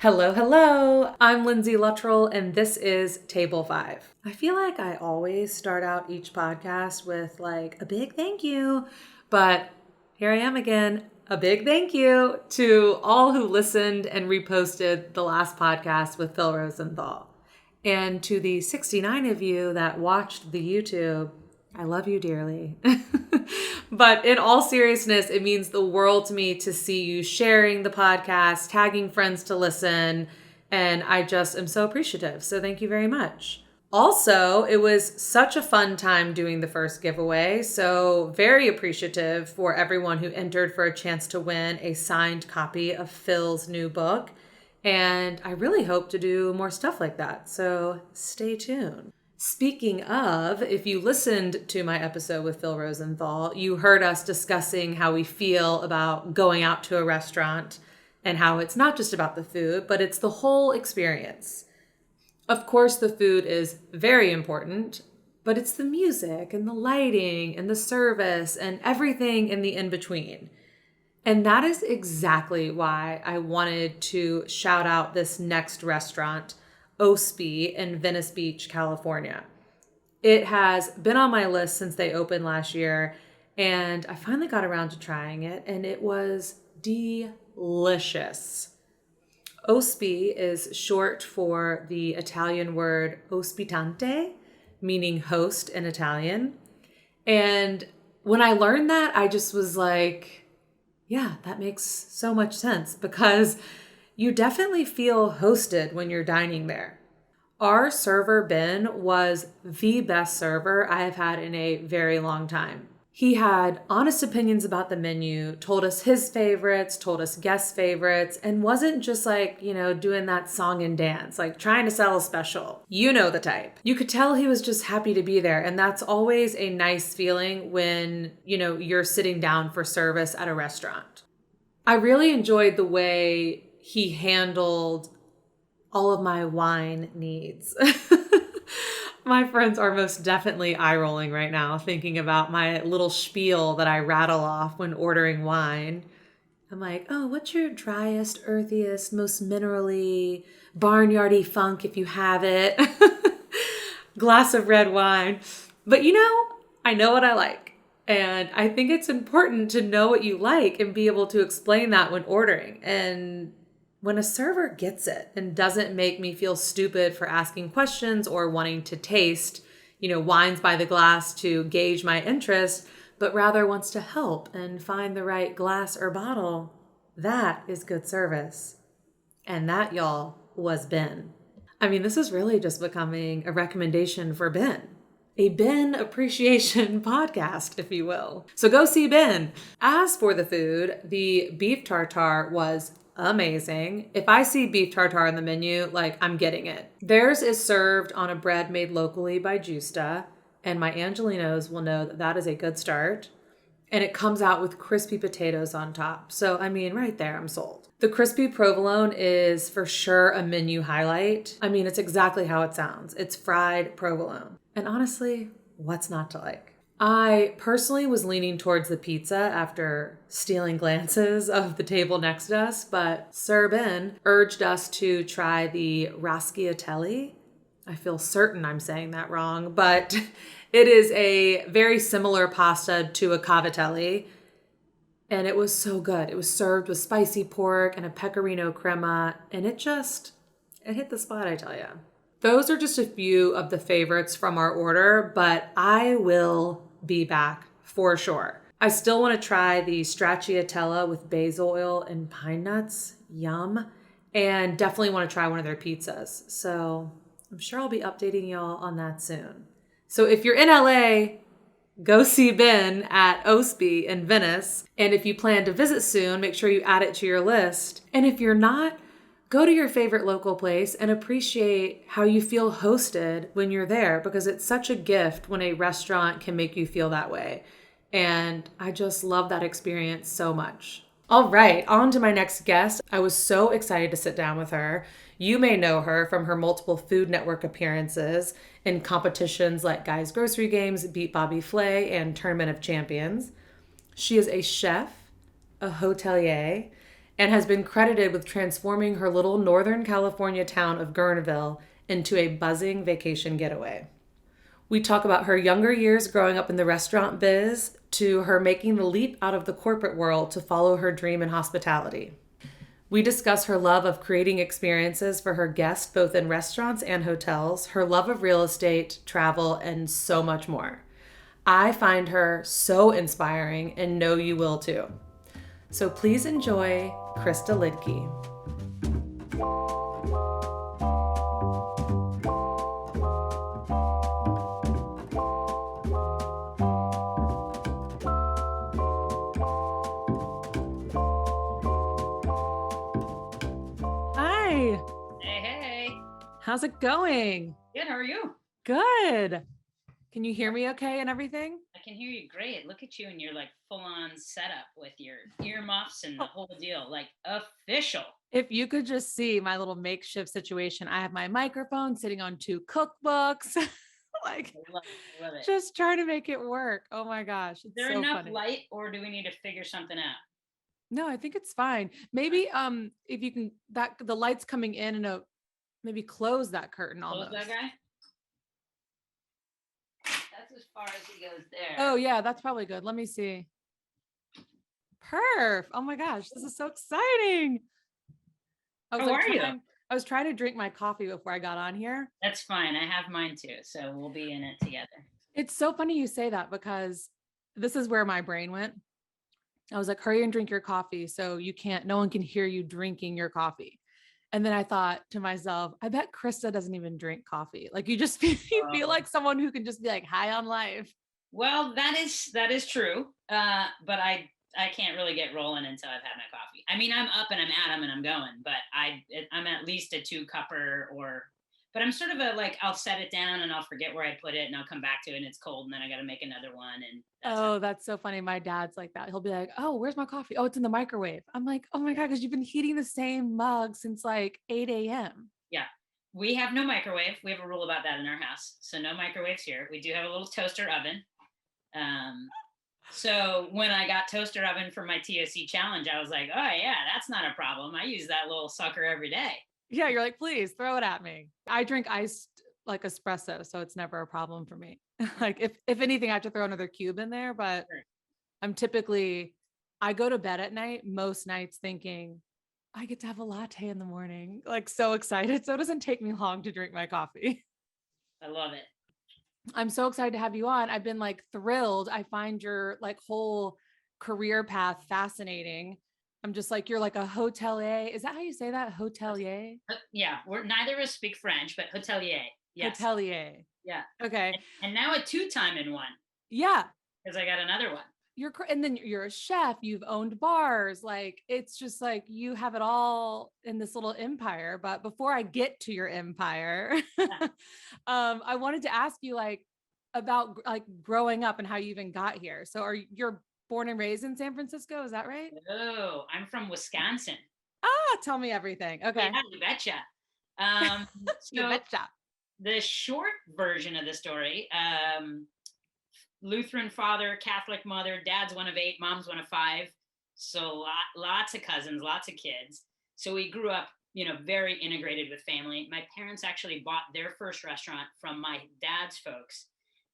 Hello, hello. I'm Lindsay Luttrell, and this is Table 5. I feel like I always start out each podcast with like a big thank you, but here I am again. A big thank you to all who listened and reposted the last podcast with Phil Rosenthal. And to the 69 of you that watched the YouTube, I love you dearly. But in all seriousness, it means the world to me to see you sharing the podcast, tagging friends to listen, and I just am so appreciative. So thank you very much. Also, it was such a fun time doing the first giveaway, so very appreciative for everyone who entered for a chance to win a signed copy of Phil's new book. And I really hope to do more stuff like that, so stay tuned. Speaking of, if you listened to my episode with Phil Rosenthal, you heard us discussing how we feel about going out to a restaurant and how it's not just about the food, but it's the whole experience. Of course, the food is very important, but it's the music and the lighting and the service and everything in the in-between. And that is exactly why I wanted to shout out this next restaurant, Ospey in Venice Beach, California. It has been on my list since they opened last year, and I finally got around to trying it, and it was delicious. Ospey is short for the Italian word ospitante, meaning host in Italian. And when I learned that, I just was like, yeah, that makes so much sense because you definitely feel hosted when you're dining there. Our server, Ben, was the best server I have had in a very long time. He had honest opinions about the menu, told us his favorites, told us guest favorites, and wasn't just like, doing that song and dance, like trying to sell a special. You know the type. You could tell he was just happy to be there, and that's always a nice feeling when, you're sitting down for service at a restaurant. I really enjoyed the way he handled all of my wine needs. My friends are most definitely eye-rolling right now, thinking about my little spiel that I rattle off when ordering wine. I'm like, oh, what's your driest, earthiest, most minerally, barnyardy funk if you have it? Glass of red wine. But I know what I like. And I think it's important to know what you like and be able to explain that when ordering. And when a server gets it and doesn't make me feel stupid for asking questions or wanting to taste, wines by the glass to gauge my interest, but rather wants to help and find the right glass or bottle, that is good service. And that, y'all, was Ben. I mean, this is really just becoming a recommendation for Ben. A Ben appreciation podcast, if you will. So go see Ben. As for the food, the beef tartare was amazing. If I see beef tartare on the menu, I'm getting it. Theirs is served on a bread made locally by Justa, and my Angelinos will know that is a good start. And it comes out with crispy potatoes on top. So, right there, I'm sold. The crispy provolone is for sure a menu highlight. It's exactly how it sounds. It's fried provolone. And honestly, what's not to like? I personally was leaning towards the pizza after stealing glances of the table next to us, but Sir Ben urged us to try the rasciatelli. I feel certain I'm saying that wrong, but it is a very similar pasta to a cavatelli, and it was so good. It was served with spicy pork and a pecorino crema, and it hit the spot, I tell you. Those are just a few of the favorites from our order, but I will be back for sure. I still want to try the stracciatella with basil oil and pine nuts. Yum. And definitely want to try one of their pizzas. So I'm sure I'll be updating y'all on that soon. So if you're in LA, go see Ben at Ospey in Venice. And if you plan to visit soon, make sure you add it to your list. And if you're not, go to your favorite local place and appreciate how you feel hosted when you're there, because it's such a gift when a restaurant can make you feel that way. And I just love that experience so much. All right, on to my next guest. I was so excited to sit down with her. You may know her from her multiple Food Network appearances in competitions like Guys Grocery Games, Beat Bobby Flay, and Tournament of Champions. She is a chef, a hotelier, and has been credited with transforming her little Northern California town of Guerneville into a buzzing vacation getaway. We talk about her younger years growing up in the restaurant biz to her making the leap out of the corporate world to follow her dream in hospitality. We discuss her love of creating experiences for her guests, both in restaurants and hotels, her love of real estate, travel, and so much more. I find her so inspiring and know you will too. So please enjoy Crista Luedtke. Hi. Hey. How's it going? Good. How are you? Good. Can you hear me okay and everything? I can hear you great. Look at you and your like full on setup with your earmuffs and the whole deal, like official. If you could just see my little makeshift situation, I have my microphone sitting on 2 cookbooks. Like, love it. Just trying to make it work. Oh my gosh. Is there enough light or do we need to figure something out? No, I think it's fine. Maybe if you can, that the light's coming in and maybe close that curtain almost. Close that guy? That's as far as he goes there. Oh yeah, that's probably good. Let me see. Perf. Oh my gosh, this is so exciting. How are you? I was trying to drink my coffee before I got on here. That's fine. I have mine too. So we'll be in it together. It's so funny you say that because this is where my brain went. I was like, hurry and drink your coffee. So no one can hear you drinking your coffee. And then I thought to myself, I bet Crista doesn't even drink coffee. Like you feel like someone who can just be like high on life. Well, that is true. But I can't really get rolling until I've had my coffee. I mean, I'm up and I'm at 'em and I'm going, but I'm at least a 2-cupper but I'm sort of I'll set it down and I'll forget where I put it and I'll come back to it and it's cold and then I got to make another one. And that's so funny. My dad's like that. He'll be like, oh, where's my coffee? Oh, it's in the microwave. I'm like, oh my God, because you've been heating the same mug since like 8 a.m. Yeah. We have no microwave. We have a rule about that in our house. So no microwaves here. We do have a little toaster oven. So when I got toaster oven for my TOC challenge, I was like, oh yeah, that's not a problem. I use that little sucker every day. Yeah. You're like, please throw it at me. I drink iced like espresso. So it's never a problem for me. Like if anything, I have to throw another cube in there, but sure. I go to bed at night, most nights thinking I get to have a latte in the morning, like so excited. So it doesn't take me long to drink my coffee. I love it. I'm so excited to have you on. I've been like thrilled. I find your like whole career path fascinating. I'm just like, you're like a hotelier. Is that how you say that? Hotelier? Yeah. Neither of us speak French, but hotelier. Yes. Hotelier. Yeah. Okay. And now a 2-time in one. Yeah. Because I got another one. And then you're a chef, you've owned bars. Like, it's just like, you have it all in this little empire. But before I get to your empire, yeah. I wanted to ask you like about like growing up and how you even got here. So you're born and raised in San Francisco? Is that right? Oh, I'm from Wisconsin. Tell me everything. Okay. Yeah, you betcha. You betcha. The short version of the story, Lutheran father, Catholic mother, dad's one of 8, mom's one of 5. So lots of cousins, lots of kids. So we grew up, very integrated with family. My parents actually bought their first restaurant from my dad's folks.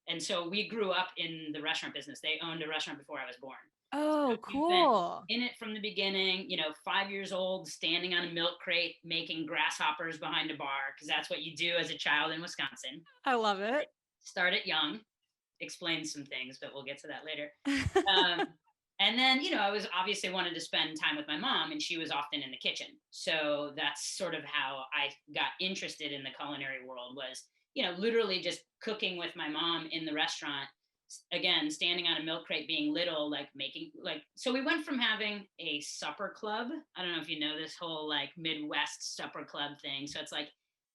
And so we grew up in the restaurant business. They owned a restaurant before I was born. Oh, so cool. In it from the beginning, 5 years old, standing on a milk crate, making grasshoppers behind a bar, because that's what you do as a child in Wisconsin. I love it. Start it young. Explain some things, but we'll get to that later. And then, I was obviously wanted to spend time with my mom and she was often in the kitchen. So that's sort of how I got interested in the culinary world was, literally just cooking with my mom in the restaurant. Again, standing on a milk crate, being little, so we went from having a supper club. I don't know if you know this whole like Midwest supper club thing. So it's like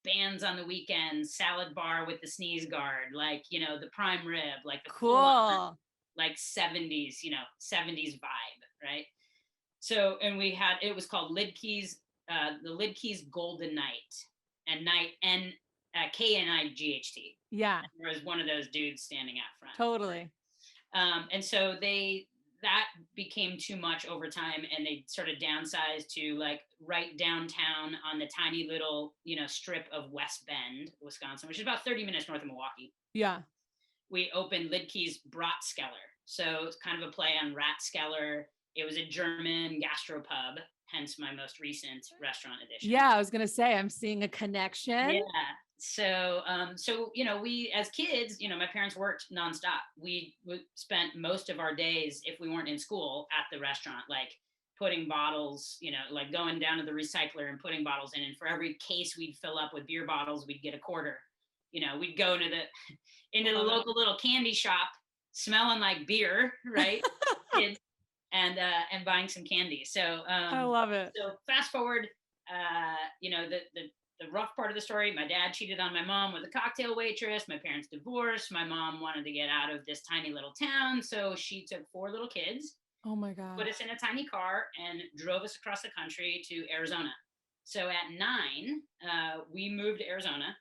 bands on the weekends, salad bar with the sneeze guard, the prime rib, like the cool, like 70s, 70s vibe, right? So, and it was called Luedtke's, the Luedtke's Golden Night, and night, and KNIGHT. Yeah. And there was one of those dudes standing out front. Totally. And so they that became too much over time, and they sort of downsized to like right downtown on the tiny little, strip of West Bend, Wisconsin, which is about 30 minutes north of Milwaukee. Yeah. We opened Luedtke's Bratskeller. So it's kind of a play on Ratskeller. It was a German gastropub, hence my most recent restaurant edition. Yeah, I was gonna say I'm seeing a connection. Yeah. So we as kids, my parents worked nonstop. We spent most of our days, if we weren't in school, at the restaurant, like putting bottles, like going down to the recycler and putting bottles in. And for every case we'd fill up with beer bottles, we'd get a quarter. We'd go into the local little candy shop, smelling like beer, right? Kids, and buying some candy. So I love it. So fast forward, the rough part of the story, my dad cheated on my mom with a cocktail waitress. My parents divorced. My mom wanted to get out of this tiny little town. So she took 4 little kids, Oh my God. put us in a tiny car, and drove us across the country to Arizona. So at 9, we moved to Arizona.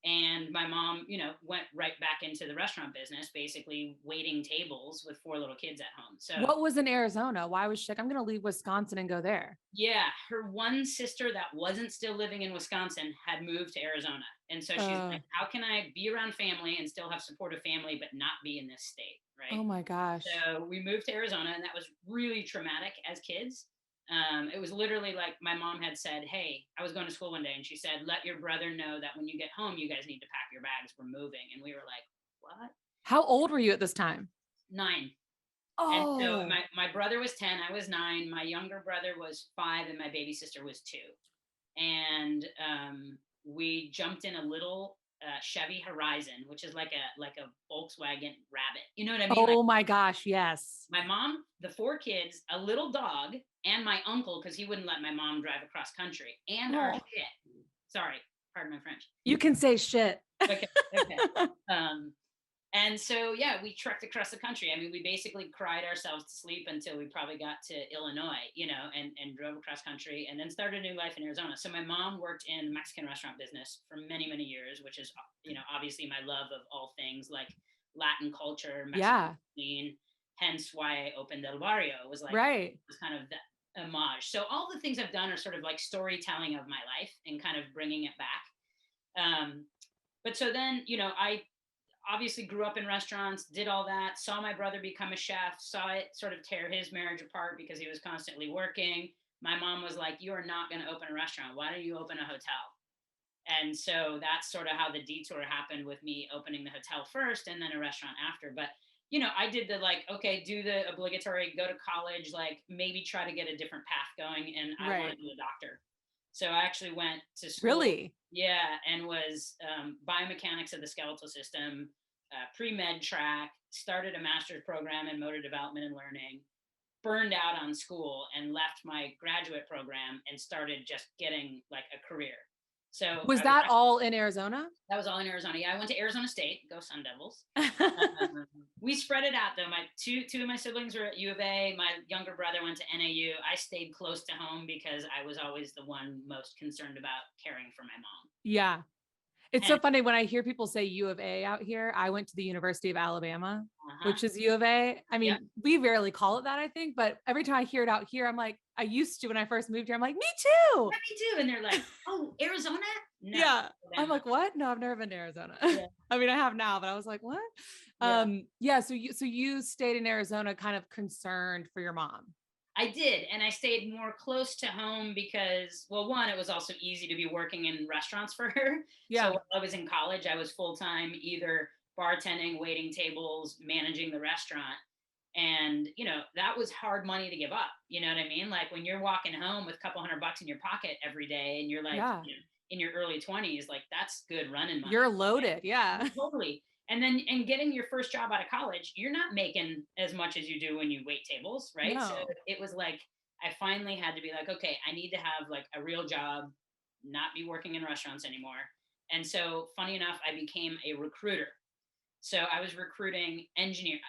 And my mom, went right back into the restaurant business, basically waiting tables with 4 little kids at home. So what was in Arizona? Why was she like, I'm going to leave Wisconsin and go there? yeah, her one sister that wasn't still living in Wisconsin had moved to Arizona. And so she's like, how can I be around family and still have supportive family, but not be in this state? Right. Oh my gosh. So we moved to Arizona, and that was really traumatic as kids. It was literally like my mom had said, hey, I was going to school one day, and she said, let your brother know that when you get home, you guys need to pack your bags. We're moving. And we were like, what? How old were you at this time? 9. Oh. And so my brother was 10, I was 9, my younger brother was 5, and my baby sister was 2. And we jumped in a little Chevy Horizon, which is like a Volkswagen Rabbit. You know what I mean? Oh my gosh, yes. My mom, the 4 kids, a little dog, and my uncle, because he wouldn't let my mom drive across country, and our shit. Sorry, pardon my French. You can say shit. Okay. And so, yeah, we trekked across the country. I mean, we basically cried ourselves to sleep until we probably got to Illinois, and drove across country, and then started a new life in Arizona. So my mom worked in the Mexican restaurant business for many, many years, which is, obviously my love of all things like Latin culture, Mexican cuisine, hence why I opened El Barrio. It was like, it was kind of the homage. So all the things I've done are sort of like storytelling of my life and kind of bringing it back. But so then, I obviously grew up in restaurants, did all that, saw my brother become a chef, saw it sort of tear his marriage apart because he was constantly working. My mom was like, you are not going to open a restaurant. Why don't you open a hotel? And so that's sort of how the detour happened with me opening the hotel first and then a restaurant after. But, I did the okay, do the obligatory, go to college, like maybe try to get a different path going. And I wanted to be a doctor. So I actually went to school. Really? Yeah. And was biomechanics of the skeletal system, pre-med track, started a master's program in motor development and learning, burned out on school, and left my graduate program and started just getting like a career. So was that all in Arizona? That was all in Arizona. Yeah, I went to Arizona State. Go Sun Devils. We spread it out though. My two of my siblings were at U of A. My younger brother went to NAU. I stayed close to home because I was always the one most concerned about caring for my mom. Yeah. It's so funny when I hear people say U of A out here. I went to the University of Alabama, which is U of A. I mean, we rarely call it that, I think, but every time I hear it out here, I'm like, I used to when I first moved here. I'm like, me too. Yeah, me too. And they're like, oh, Arizona? No. Yeah. I'm like, what? No, I've never been to Arizona. Yeah. I mean, I have now, but I was like, what? Yeah. So you stayed in Arizona kind of concerned for your mom. I did. And I stayed more close to home because, well, one, it was also easy to be working in restaurants for her. Yeah. So while I was in college, I was full-time, either bartending, waiting tables, managing the restaurant. And, that was hard money to give up. You know what I mean? Like when you're walking home with a couple $100 in your pocket every day and you're like in your early 20s, like that's good running money. You're loaded. Yeah. Totally. And then, getting your first job out of college, you're not making as much as you do when you wait tables, right? No. So it was like, I finally had to be like, okay, I need to have like a real job, not be working in restaurants anymore. And so funny enough, I became a recruiter. So I was recruiting engineers.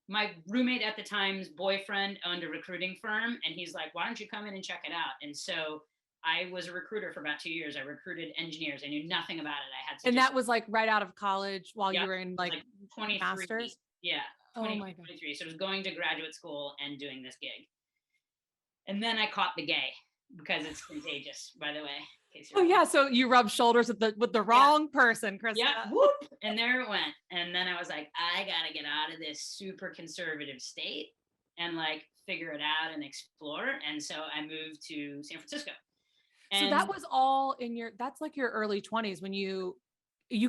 My roommate at the time's boyfriend owned a recruiting firm, and he's like, why don't you come in and check it out? And so I was a recruiter for about 2 years. I recruited engineers. I knew nothing about it. I had to. And that was like right out of college while you were in like 23. masters. Yeah. Oh my God. 23. So I was going to graduate school and doing this gig. And then I caught the gay because it's contagious, by the way. In case you're Oh yeah. So you rubbed shoulders with the wrong person, Crista. Yeah. Whoop. And there it went. And then I was like, I gotta get out of this super conservative state and like figure it out and explore. And so I moved to San Francisco. So And that was all that's like your early 20s when you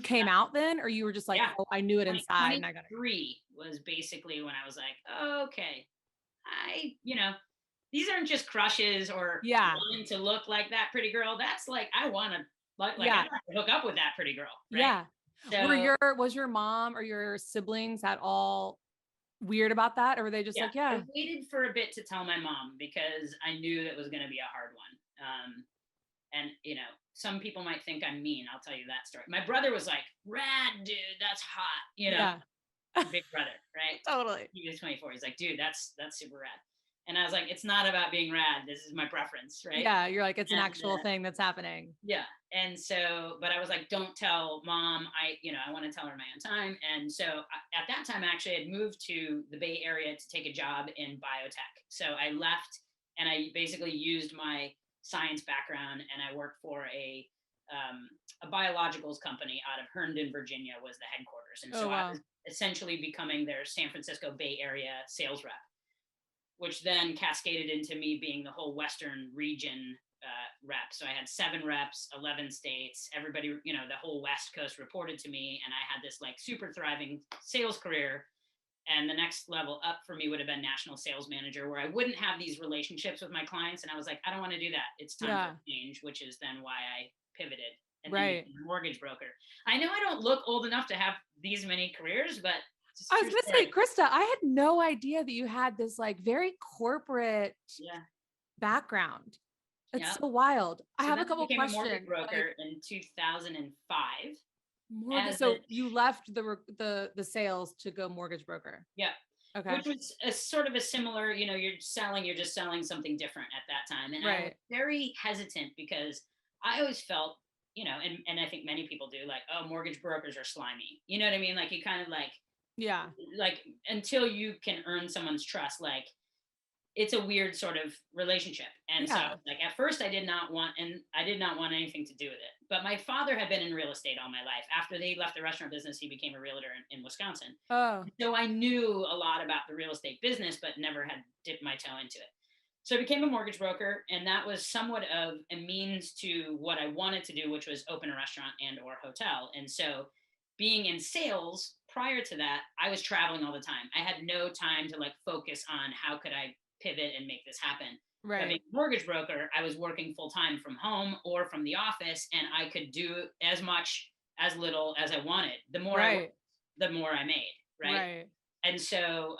came out then, or you were just like, yeah, oh, I knew it inside and I got it. 23 was basically when I was like, okay, these aren't just crushes or wanting to look like that pretty girl. That's like, I want to I have to hook up with that pretty girl. Right? Yeah. So, was your mom or your siblings at all weird about that? Or were they just like, yeah. I waited for a bit to tell my mom because I knew that was going to be a hard one. And some people might think I'm mean. I'll tell you that story. My brother was like, rad, dude, that's hot. Big brother, right? Totally. He was 24. He's like, dude, that's super rad. And I was like, it's not about being rad. This is my preference, right? Yeah, you're like, it's an actual thing that's happening. Yeah. And so, but I was like, don't tell mom. I want to tell her my own time. And so at that time, actually, I had moved to the Bay Area to take a job in biotech. So I left and I basically used my science background and I worked for a biologicals company out of Herndon, Virginia was the headquarters. And so I was essentially becoming their San Francisco Bay Area sales rep, which then cascaded into me being the whole Western region rep. So I had 7 reps, 11 states, everybody, the whole West Coast reported to me. And I had this like super thriving sales career. And the next level up for me would have been national sales manager, where I wouldn't have these relationships with my clients. And I was like, I don't want to do that. It's time for change, which is then why I pivoted and then became a mortgage broker. I know I don't look old enough to have these many careers, but I was going to say, Crista, I had no idea that you had this like very corporate background. It's so wild. I have a couple questions. I became a mortgage broker in 2005. So you left the sales to go mortgage broker. Yeah. Okay. Which was a sort of a similar, you're just selling something different at that time. And I was very hesitant because I always felt, and I think many people do, like, oh, mortgage brokers are slimy. You know what I mean? Like you kind of like, like until you can earn someone's trust, like it's a weird sort of relationship. And so like at first I did not want anything to do with it. But my father had been in real estate all my life. After they left the restaurant business, he became a realtor in Wisconsin. Oh. So I knew a lot about the real estate business, but never had dipped my toe into it. So I became a mortgage broker, and that was somewhat of a means to what I wanted to do, which was open a restaurant and or hotel. And so being in sales prior to that, I was traveling all the time. I had no time to like focus on how could I pivot and make this happen. Right. By being a mortgage broker, I was working full time from home or from the office, and I could do as much, as little as I wanted. The more I worked, the more I made. Right. And so,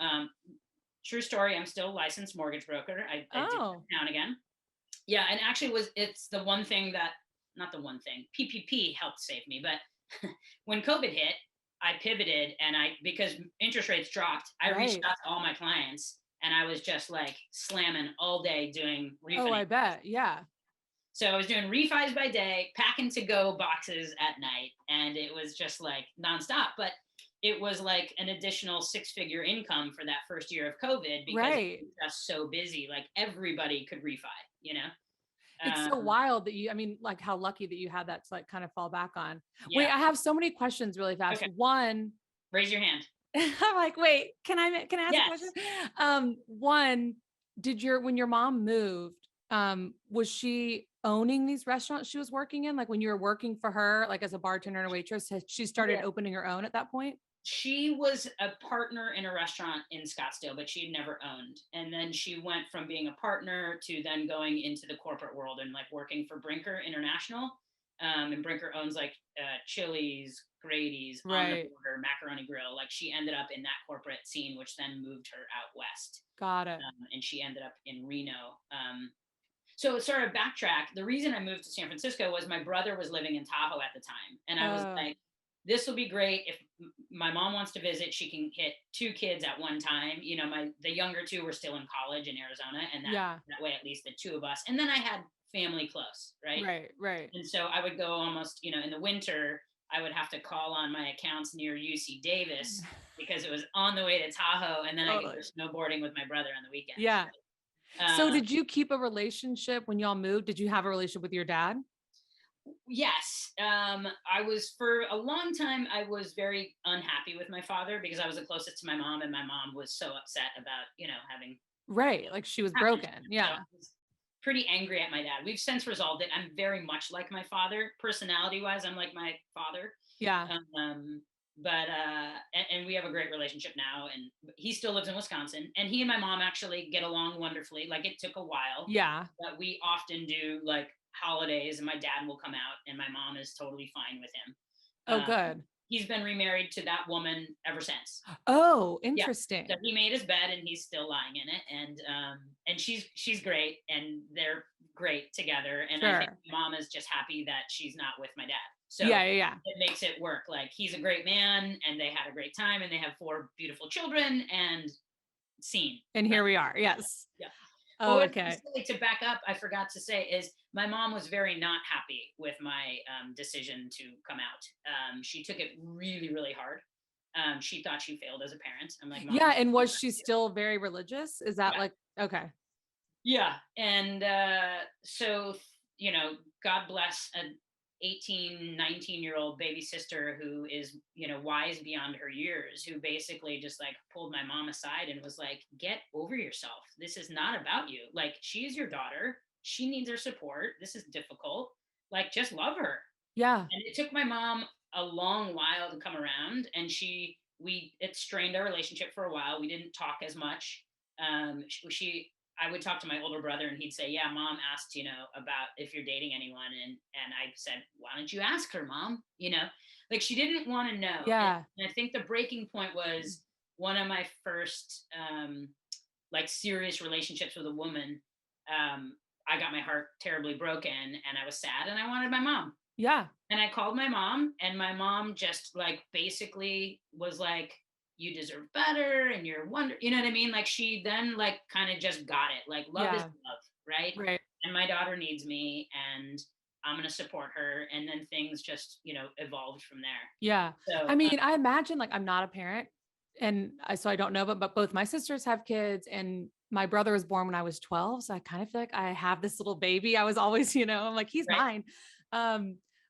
true story, I'm still a licensed mortgage broker. I do now and again. Yeah. And actually it's the one thing that, not the one thing, PPP helped save me. But when COVID hit, I pivoted and because interest rates dropped, I reached out to all my clients. And I was just like slamming all day doing refinance. Oh, I bet. Yeah. So I was doing refis by day, packing to go boxes at night. And it was just like nonstop. But it was like an additional 6-figure income for that first year of COVID because it was just so busy. Like everybody could refi, It's so wild that like how lucky that you had that to like kind of fall back on. Yeah. Wait, I have so many questions really fast. Okay. One, raise your hand. I'm like, wait, can I ask a question? One, when your mom moved, was she owning these restaurants she was working in? Like when you were working for her, like as a bartender and a waitress, had she started opening her own at that point? She was a partner in a restaurant in Scottsdale, but she had never owned. And then she went from being a partner to then going into the corporate world and like working for Brinker International. And Brinker owns like Chili's, Grady's, On the Border, Macaroni Grill. Like she ended up in that corporate scene, which then moved her out west. Got it. And she ended up in Reno. So sort of backtrack. The reason I moved to San Francisco was my brother was living in Tahoe at the time. And I was like, this will be great. If my mom wants to visit, she can hit 2 kids at one time. The younger 2 were still in college in Arizona. And that way, at least the 2 of us. And then I had family close, right? Right. And so I would go almost, in the winter, I would have to call on my accounts near UC Davis because it was on the way to Tahoe, and then I could go snowboarding with my brother on the weekends. Yeah. So did you keep a relationship when y'all moved? Did you have a relationship with your dad? Yes. I was, for a long time, I was very unhappy with my father because I was the closest to my mom, and my mom was so upset about, having. Right. Like she was broken. Yeah. So I was pretty angry at my dad. We've since resolved it. I'm very much like my father. Personality wise, I'm like my father. Yeah. And we have a great relationship now, and he still lives in Wisconsin, and he and my mom actually get along wonderfully. Like, it took a while. Yeah. But we often do like holidays, and my dad will come out, and my mom is totally fine with him. Oh, good. He's been remarried to that woman ever since. Oh, interesting. Yeah. So he made his bed, and he's still lying in it. And she's great, and they're great together. And I think mom is just happy that she's not with my dad. So yeah. It makes it work. Like, he's a great man, and they had a great time, and they have 4 beautiful children, and scene. And here we are. Yes. Yeah. Oh, okay. To back up, I forgot to say is my mom was very not happy with my decision to come out. She took it really, really hard. She thought she failed as a parent. I'm like, Mom, yeah. And was she still very religious? Is that like, okay. Yeah. And so, God bless an 18, 19-year-old baby sister who is, wise beyond her years, who basically just like pulled my mom aside and was like, get over yourself. This is not about you. Like, she's your daughter. She needs her support. This is difficult. Like, just love her. Yeah. And it took my mom a long while to come around, and it strained our relationship for a while. We didn't talk as much. I would talk to my older brother, and he'd say, yeah, mom asked, about if you're dating anyone. And I said, why don't you ask her, mom? Like, she didn't want to know. Yeah. And I think the breaking point was one of my first, like, serious relationships with a woman. I got my heart terribly broken, and I was sad, and I wanted my mom. Yeah. And I called my mom, and my mom just like basically was like, you deserve better, and you're you know what I mean? Like, she then like kind of just got it. Like, love is love, right? Right. And my daughter needs me, and I'm going to support her. And then things just, evolved from there. Yeah. So, I mean, I imagine, like, I'm not a parent, and so I don't know, but both my sisters have kids, and my brother was born when I was 12. So I kind of feel like I have this little baby. I was always, I'm like, he's mine.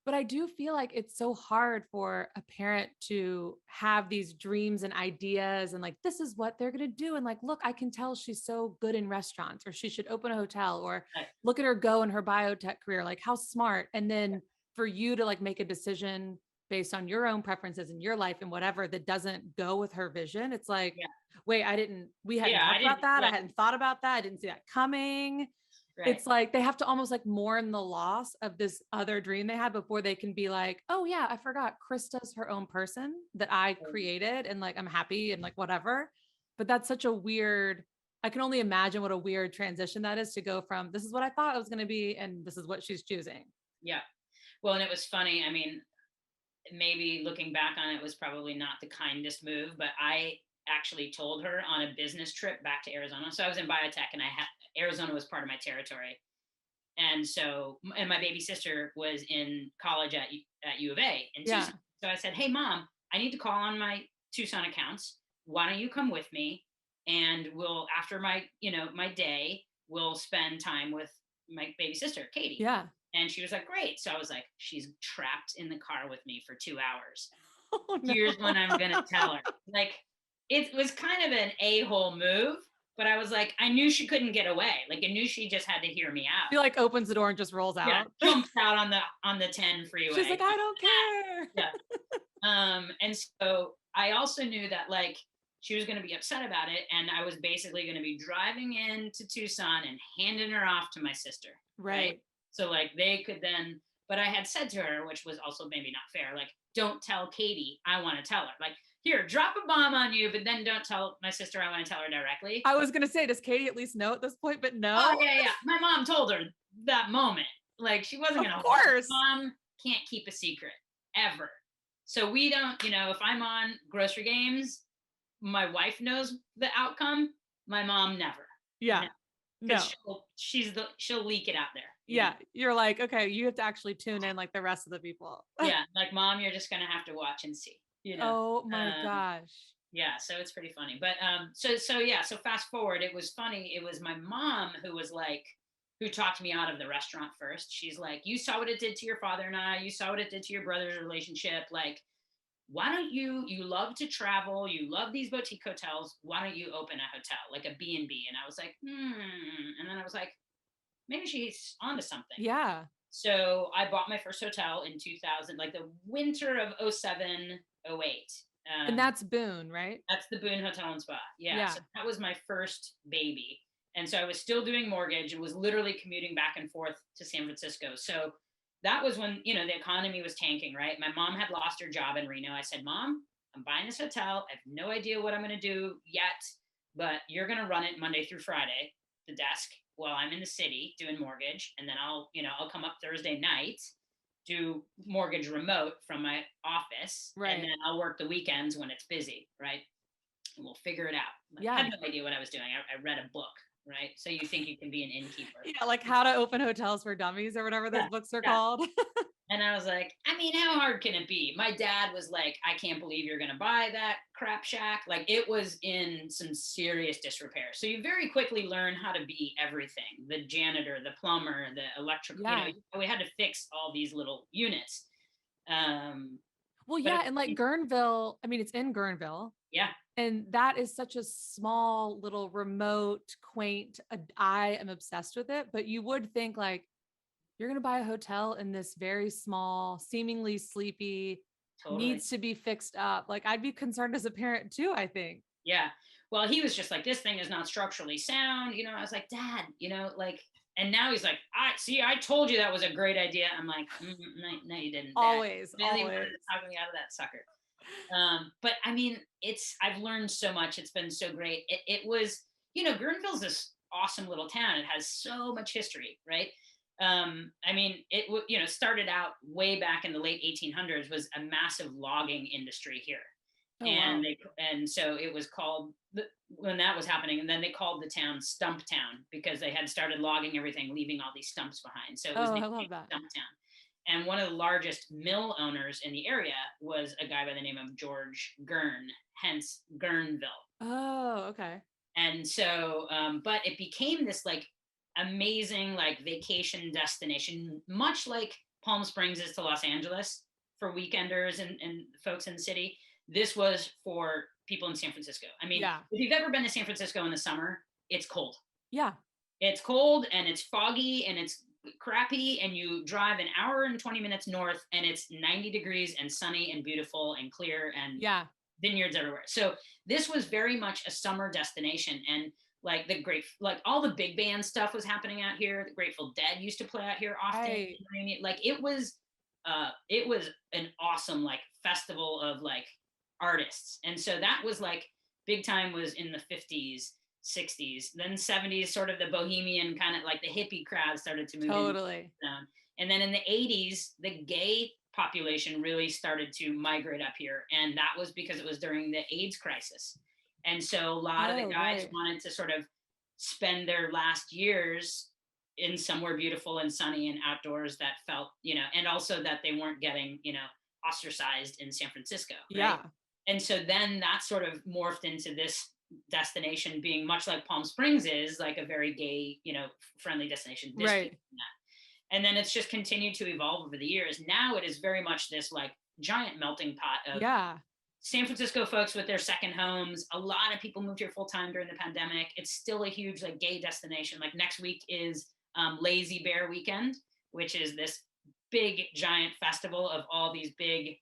But I do feel like it's so hard for a parent to have these dreams and ideas and like, this is what they're going to do. And like, look, I can tell she's so good in restaurants, or she should open a hotel, or look at her go in her biotech career, like how smart. And then for you to like make a decision based on your own preferences in your life and whatever that doesn't go with her vision. It's like, wait, we hadn't talked about that. I hadn't thought about that. I didn't see that coming. Right. It's like they have to almost like mourn the loss of this other dream they had before they can be like, oh yeah, I forgot Crista's her own person that I created, and like I'm happy and like whatever. But that's such a weird, I can only imagine what a weird transition that is to go from this is what I thought it was going to be, and this is what she's choosing. Yeah. Well, and it was funny. I mean, maybe looking back on it was probably not the kindest move, but I actually told her on a business trip back to Arizona. So I was in biotech, and Arizona was part of my territory. And my baby sister was in college at U of A in Tucson. So I said, hey mom, I need to call on my Tucson accounts. Why don't you come with me? And we'll, after my day, we'll spend time with my baby sister, Katie. Yeah. And she was like, great. So I was like, she's trapped in the car with me for 2 hours. Oh, no. Here's when I'm going to tell her. Like, it was kind of an a-hole move, but I was like, I knew she couldn't get away. Like, I knew she just had to hear me out. She like opens the door and just rolls out. Yeah, jumps out on the 10 freeway. She's like, I don't care. Yeah. And so I also knew that like she was going to be upset about it, and I was basically going to be driving into Tucson and handing her off to my sister. Right. So like they could then, but I had said to her, which was also maybe not fair, like, don't tell Katie, I want to tell her. Like, here, drop a bomb on you, but then don't tell my sister I want to tell her directly. I was going to say, does Katie at least know at this point? But no. Oh, yeah. My mom told her that moment. Like, she wasn't going to. Of course. Mom can't keep a secret, ever. So we don't, if I'm on Grocery Games, my wife knows the outcome. My mom never. Yeah. No. She'll leak it out there. Yeah. You're like, okay, you have to actually tune in like the rest of the people. Yeah. Like, mom, you're just going to have to watch and see, Oh my gosh. Yeah, so it's pretty funny. But so fast forward, it was funny. It was my mom who was like, who talked me out of the restaurant first. She's like, you saw what it did to your father and I, you saw what it did to your brother's relationship. Like, why don't you love to travel, you love these boutique hotels, why don't you open a hotel, like a B&B? And I was like, and then I was like, maybe she's onto something. Yeah. So I bought my first hotel in 2000, like the winter of 07, 08. And that's Boone, right? That's the Boone Hotel and Spa. Yeah. Yeah. So that was my first baby. And so I was still doing mortgage and was literally commuting back and forth to San Francisco. So that was when, the economy was tanking, right? My mom had lost her job in Reno. I said, Mom, I'm buying this hotel. I have no idea what I'm going to do yet, but you're going to run it Monday through Friday, the desk, while I'm in the city doing mortgage. And then I'll come up Thursday night, do mortgage remote from my office, right, and then I'll work the weekends when it's busy, right? And we'll figure it out. Yeah. I had no idea what I was doing. I read a book, right? So you think you can be an innkeeper. Yeah, like How to Open Hotels for Dummies or whatever those books are called. And I was like, I mean, how hard can it be? My dad was like, I can't believe you're going to buy that crap shack. Like, it was in some serious disrepair. So you very quickly learn how to be everything: the janitor, the plumber, the electrical. We had to fix all these little units. Well, yeah. And like Guerneville, I mean, it's in Guerneville. Yeah. And that is such a small little remote, quaint, I am obsessed with it. But you would think like, you're going to buy a hotel in this very small, seemingly sleepy, needs to be fixed up. Like, I'd be concerned as a parent too, I think. Yeah. Well, he was just like, this thing is not structurally sound. I was like, Dad, and now he's like, I told you that was a great idea. I'm like, no, you didn't. Always. Really wanted to talk me out of that sucker. But I mean, I've learned so much. It's been so great. It was, Guerneville's this awesome little town. It has so much history, right? I mean, it started out way back in the late 1800s, was a massive logging industry here. Oh, and wow. And so it was called, when that was happening, and then they called the town Stump Town because they had started logging everything, leaving all these stumps behind. So it was I love that. Stump Town. And one of the largest mill owners in the area was a guy by the name of George Guern, hence Guerneville. Oh, okay. And so, but it became this like amazing like vacation destination, much like Palm Springs is to Los Angeles for weekenders and folks in the city. This was for people in San Francisco. I mean, if you've ever been to San Francisco in the summer, it's cold. Yeah. It's cold and it's foggy and it's crappy, and you drive an hour and 20 minutes north and it's 90 degrees and sunny and beautiful and clear and vineyards everywhere. So this was very much a summer destination. And like all the big band stuff was happening out here. The Grateful Dead used to play out here often. Right. Like it was an awesome like festival of like artists. And so that was like big time was in the 50s, 60s, then 70s, sort of the bohemian kind of like the hippie crowd started to move totally in. And then in the 80s, the gay population really started to migrate up here. And that was because it was during the AIDS crisis. And so a lot of the guys wanted to sort of spend their last years in somewhere beautiful and sunny and outdoors that felt, and also that they weren't getting, ostracized in San Francisco. Right? Yeah. And so then that sort of morphed into this destination being much like Palm Springs is, like a very gay, friendly destination. Right. And then it's just continued to evolve over the years. Now it is very much this like giant melting pot of San Francisco folks with their second homes. A lot of people moved here full time during the pandemic. It's still a huge like gay destination. Like next week is Lazy Bear Weekend, which is this big giant festival of all these big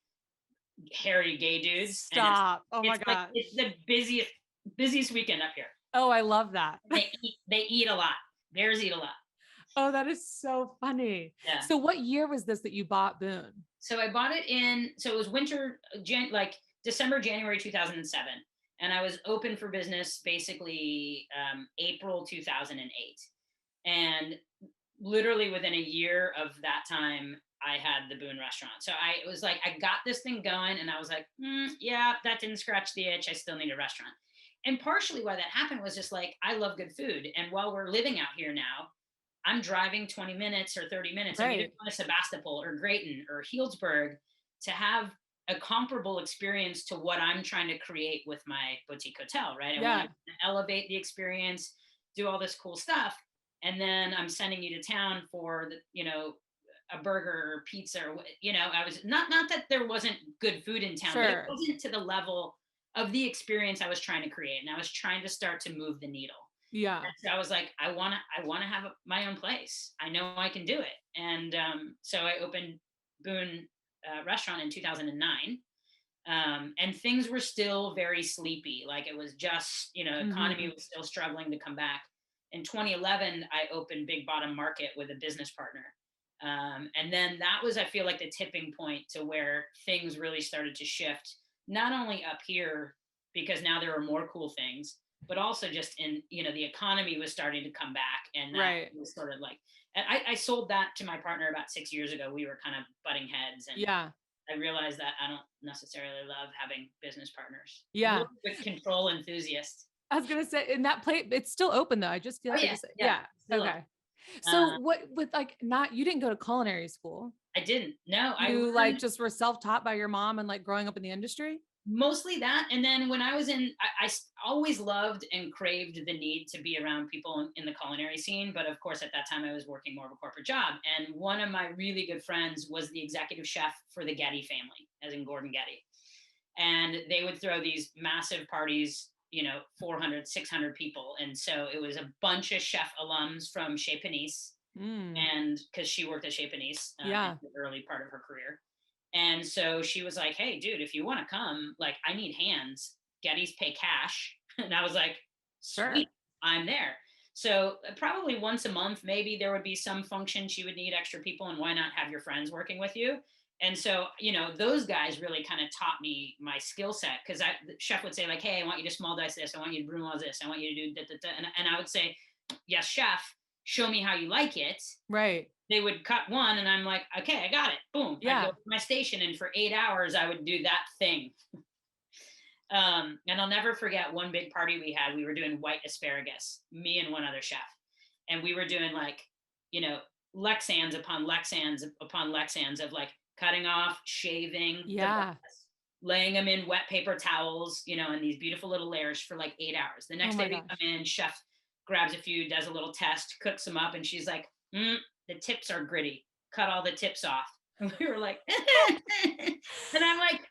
hairy gay dudes. Stop. Oh my God. Like, it's the busiest weekend up here. Oh, I love that. They eat a lot. Bears eat a lot. Oh, that is so funny. Yeah. So what year was this that you bought Boone? So I bought it so it was winter, December, January 2007. And I was open for business basically April 2008. And literally within a year of that time, I had the Boone restaurant. So I was like, I got this thing going and I was like, yeah, that didn't scratch the itch. I still need a restaurant. And partially why that happened was just like, I love good food. And while we're living out here now, I'm driving 20 minutes or 30 minutes. I'm either Right. going to Sebastopol or Grayton or Healdsburg to have a comparable experience to what I'm trying to create with my boutique hotel, right? I want Yeah. to elevate the experience, do all this cool stuff. And then I'm sending you to town for the, a burger or pizza or, I was not that there wasn't good food in town, but it Sure. wasn't to the level of the experience I was trying to create. And I was trying to start to move the needle. Yeah. And so I was like, I want to have my own place. I know I can do it. And so I opened Boone Restaurant in 2009. And things were still very sleepy. Like it was just, economy Mm-hmm. was still struggling to come back. In 2011, I opened Big Bottom Market with a business partner. And then that was, I feel like, the tipping point to where things really started to shift, not only up here, because now there are more cool things, but also just in, the economy was starting to come back. And that Right. was sort of like, and I sold that to my partner about 6 years ago. We were kind of butting heads, and Yeah. I realized that I don't necessarily love having business partners. I'm a Yeah. little bit control enthusiast. I was gonna say in that plate, it's still open though. I just feel Oh like yeah, yeah. yeah. Still Okay. So um, what with like not you didn't go to culinary school. I didn't. No, I You like learned just were self-taught by your mom and like growing up in the industry? mostly that. And then when I was always loved and craved the need to be around people in the culinary scene. But of course, at that time, I was working more of a corporate job. And one of my really good friends was the executive chef for the Getty family, as in Gordon Getty. And they would throw these massive parties, 400, 600 people. And so it was a bunch of chef alums from Chez Panisse, Mm. and because she worked at Chez Panisse in Yeah. the early part of her career. And so she was like, hey, dude, if you want to come, like, I need hands. Getty's pay cash. And I was like, Sure. sweet, I'm there. So probably once a month, maybe there would be some function she would need extra people, and why not have your friends working with you? And so, those guys really kind of taught me my skill set, because the chef would say like, hey, I want you to small dice this. I want you to brunoise this. I want you to do da. And I would say, yes, chef, show me how you like it. Right. They would cut one, and I'm like, okay, I got it. Boom. I'd go Yeah. to my station, and for 8 hours, I would do that thing. And I'll never forget one big party we had. We were doing white asparagus, me and one other chef. And we were doing like, Lexans upon Lexans upon Lexans of like cutting off, shaving the Yeah. breasts, laying them in wet paper towels, in these beautiful little layers for like 8 hours. The Oh next my day we gosh. come in, chef grabs a few, does a little test, cooks them up, and she's like, the tips are gritty. Cut all the tips off. And we were like, and I'm like,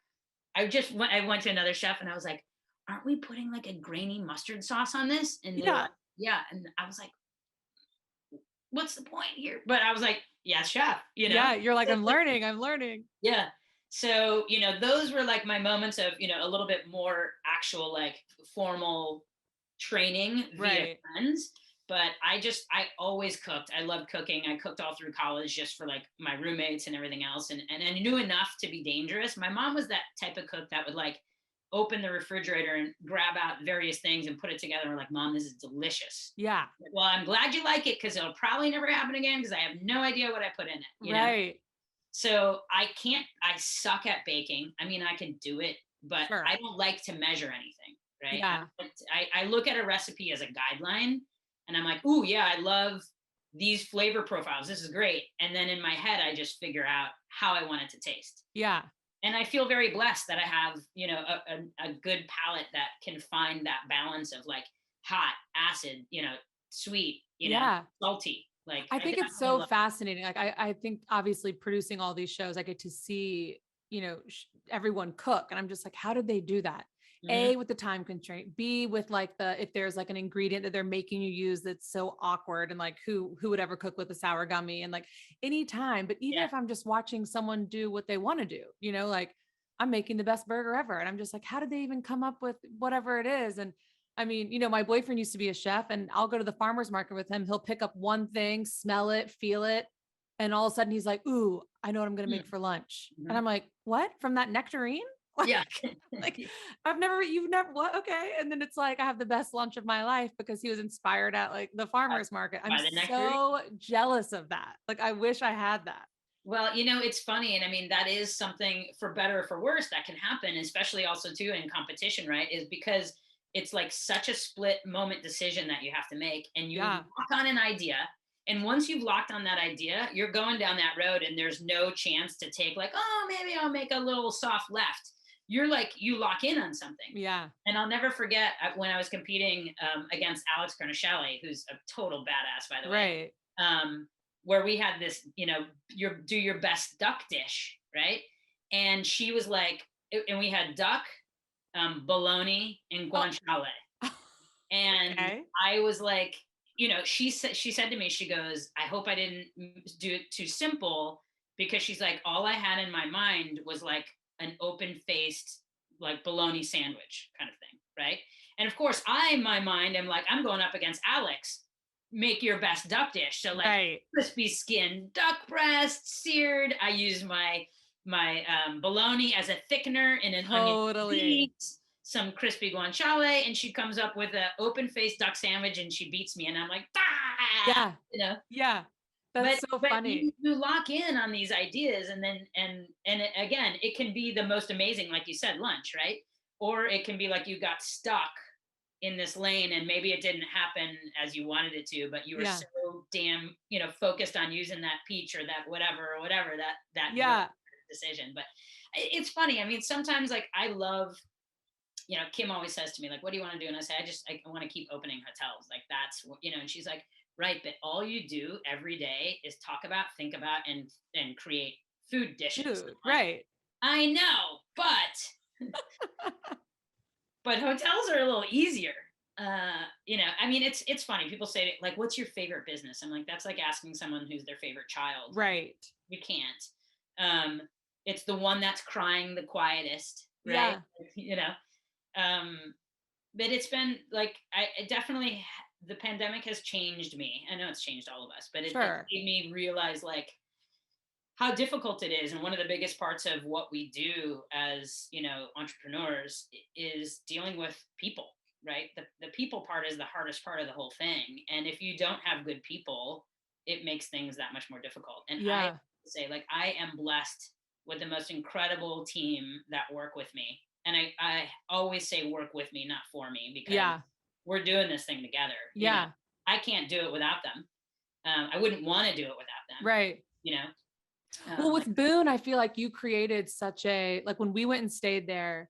I went to another chef, and I was like, aren't we putting like a grainy mustard sauce on this? And they were Yeah. like, yeah. And I was like, what's the point here? But I was like, yeah, chef, Yeah. You're like, I'm learning. I'm learning. yeah. So, those were like my moments of, a little bit more actual, like, formal training via Right. friends. But I always cooked. I loved cooking. I cooked all through college just for like my roommates and everything else. And I knew enough to be dangerous. My mom was that type of cook that would like open the refrigerator and grab out various things and put it together. And we're like, Mom, this is delicious. Yeah. Well, I'm glad you like it, because it'll probably never happen again, because I have no idea what I put in it. Right. So I suck at baking. I mean, I can do it, but Sure. I don't like to measure anything, right? Yeah. I look at a recipe as a guideline, and I'm like, ooh, yeah, I love these flavor profiles. This is great. And then in my head, I just figure out how I want it to taste. Yeah. And I feel very blessed that I have, a good palate that can find that balance of like hot, acid, sweet, Yeah. salty. Like, I think it's so fascinating. Like I think obviously producing all these shows, I get to see, everyone cook. And I'm just like, how did they do that? Mhm. A, with the time constraint, B, with like if there's like an ingredient that they're making you use that's so awkward, and like who would ever cook with a sour gummy, and like any time. But even Yeah. if I'm just watching someone do what they want to do, like I'm making the best burger ever. And I'm just like, how did they even come up with whatever it is? And I mean, my boyfriend used to be a chef, and I'll go to the farmer's market with him. He'll pick up one thing, smell it, feel it. And all of a sudden he's like, ooh, I know what I'm going to make for lunch. Mhm. And I'm like, what? From that nectarine? Yeah. Like you've never, what? Okay. And then it's like, I have the best lunch of my life because he was inspired at like the farmer's market. I'm By the nectarine. so jealous of that. Like, I wish I had that. Well, it's funny. And I mean, that is something, for better or for worse, that can happen, especially also too in competition, right? Is because it's like such a split moment decision that you have to make. And you Yeah. walk on an idea, And once you've locked on that idea, you're going down that road and there's no chance to take like, oh, maybe I'll make a little soft left. You're like, you lock in on something. Yeah. And I'll never forget when I was competing against Alex Guerneville, who's a total badass, by the way. Right. Where we had this, do your best duck dish, right? And she was like, and we had duck, bologna, and guanciale. And Okay. I was like, she said to me, she goes, I hope I didn't do it too simple, because she's like, all I had in my mind was like an open-faced, like bologna sandwich kind of thing, right? And of course, in my mind, I'm like, I'm going up against Alex. Make your best duck dish. So like Right. crispy skin duck breast, seared. I use my bologna as a thickener in an onion beat, some crispy guanciale, and she comes up with an open-faced duck sandwich, and she beats me, and I'm like, Yeah. you know. Yeah. That's so funny. You lock in on these ideas, and then again, it can be the most amazing, like you said, lunch, right? Or it can be like you got stuck in this lane and maybe it didn't happen as you wanted it to, but you were so damn, focused on using that peach or that whatever that decision. But it's funny. I mean, sometimes like I love, Kim always says to me, like, what do you want to do? And I say, I want to keep opening hotels. Like that's, and she's like, right, but all you do every day is talk about, think about, and create food dishes. Dude, right. I know, but hotels are a little easier. I mean, it's funny. People say like, what's your favorite business? I'm like, that's like asking someone who's their favorite child. Right. You can't. It's the one that's crying the quietest, right? Yeah. But it's been like, the pandemic has changed me. I know it's changed all of us, but it made me realize like how difficult it is. And one of the biggest parts of what we do as, entrepreneurs is dealing with people, right? The people part is the hardest part of the whole thing. And if you don't have good people, it makes things that much more difficult. And I say, like, I am blessed with the most incredible team that work with me. And I always say work with me, not for me, because we're doing this thing together. Yeah. I can't do it without them. I wouldn't want to do it without them. Right. Well, with Boone, I feel like you created like when we went and stayed there,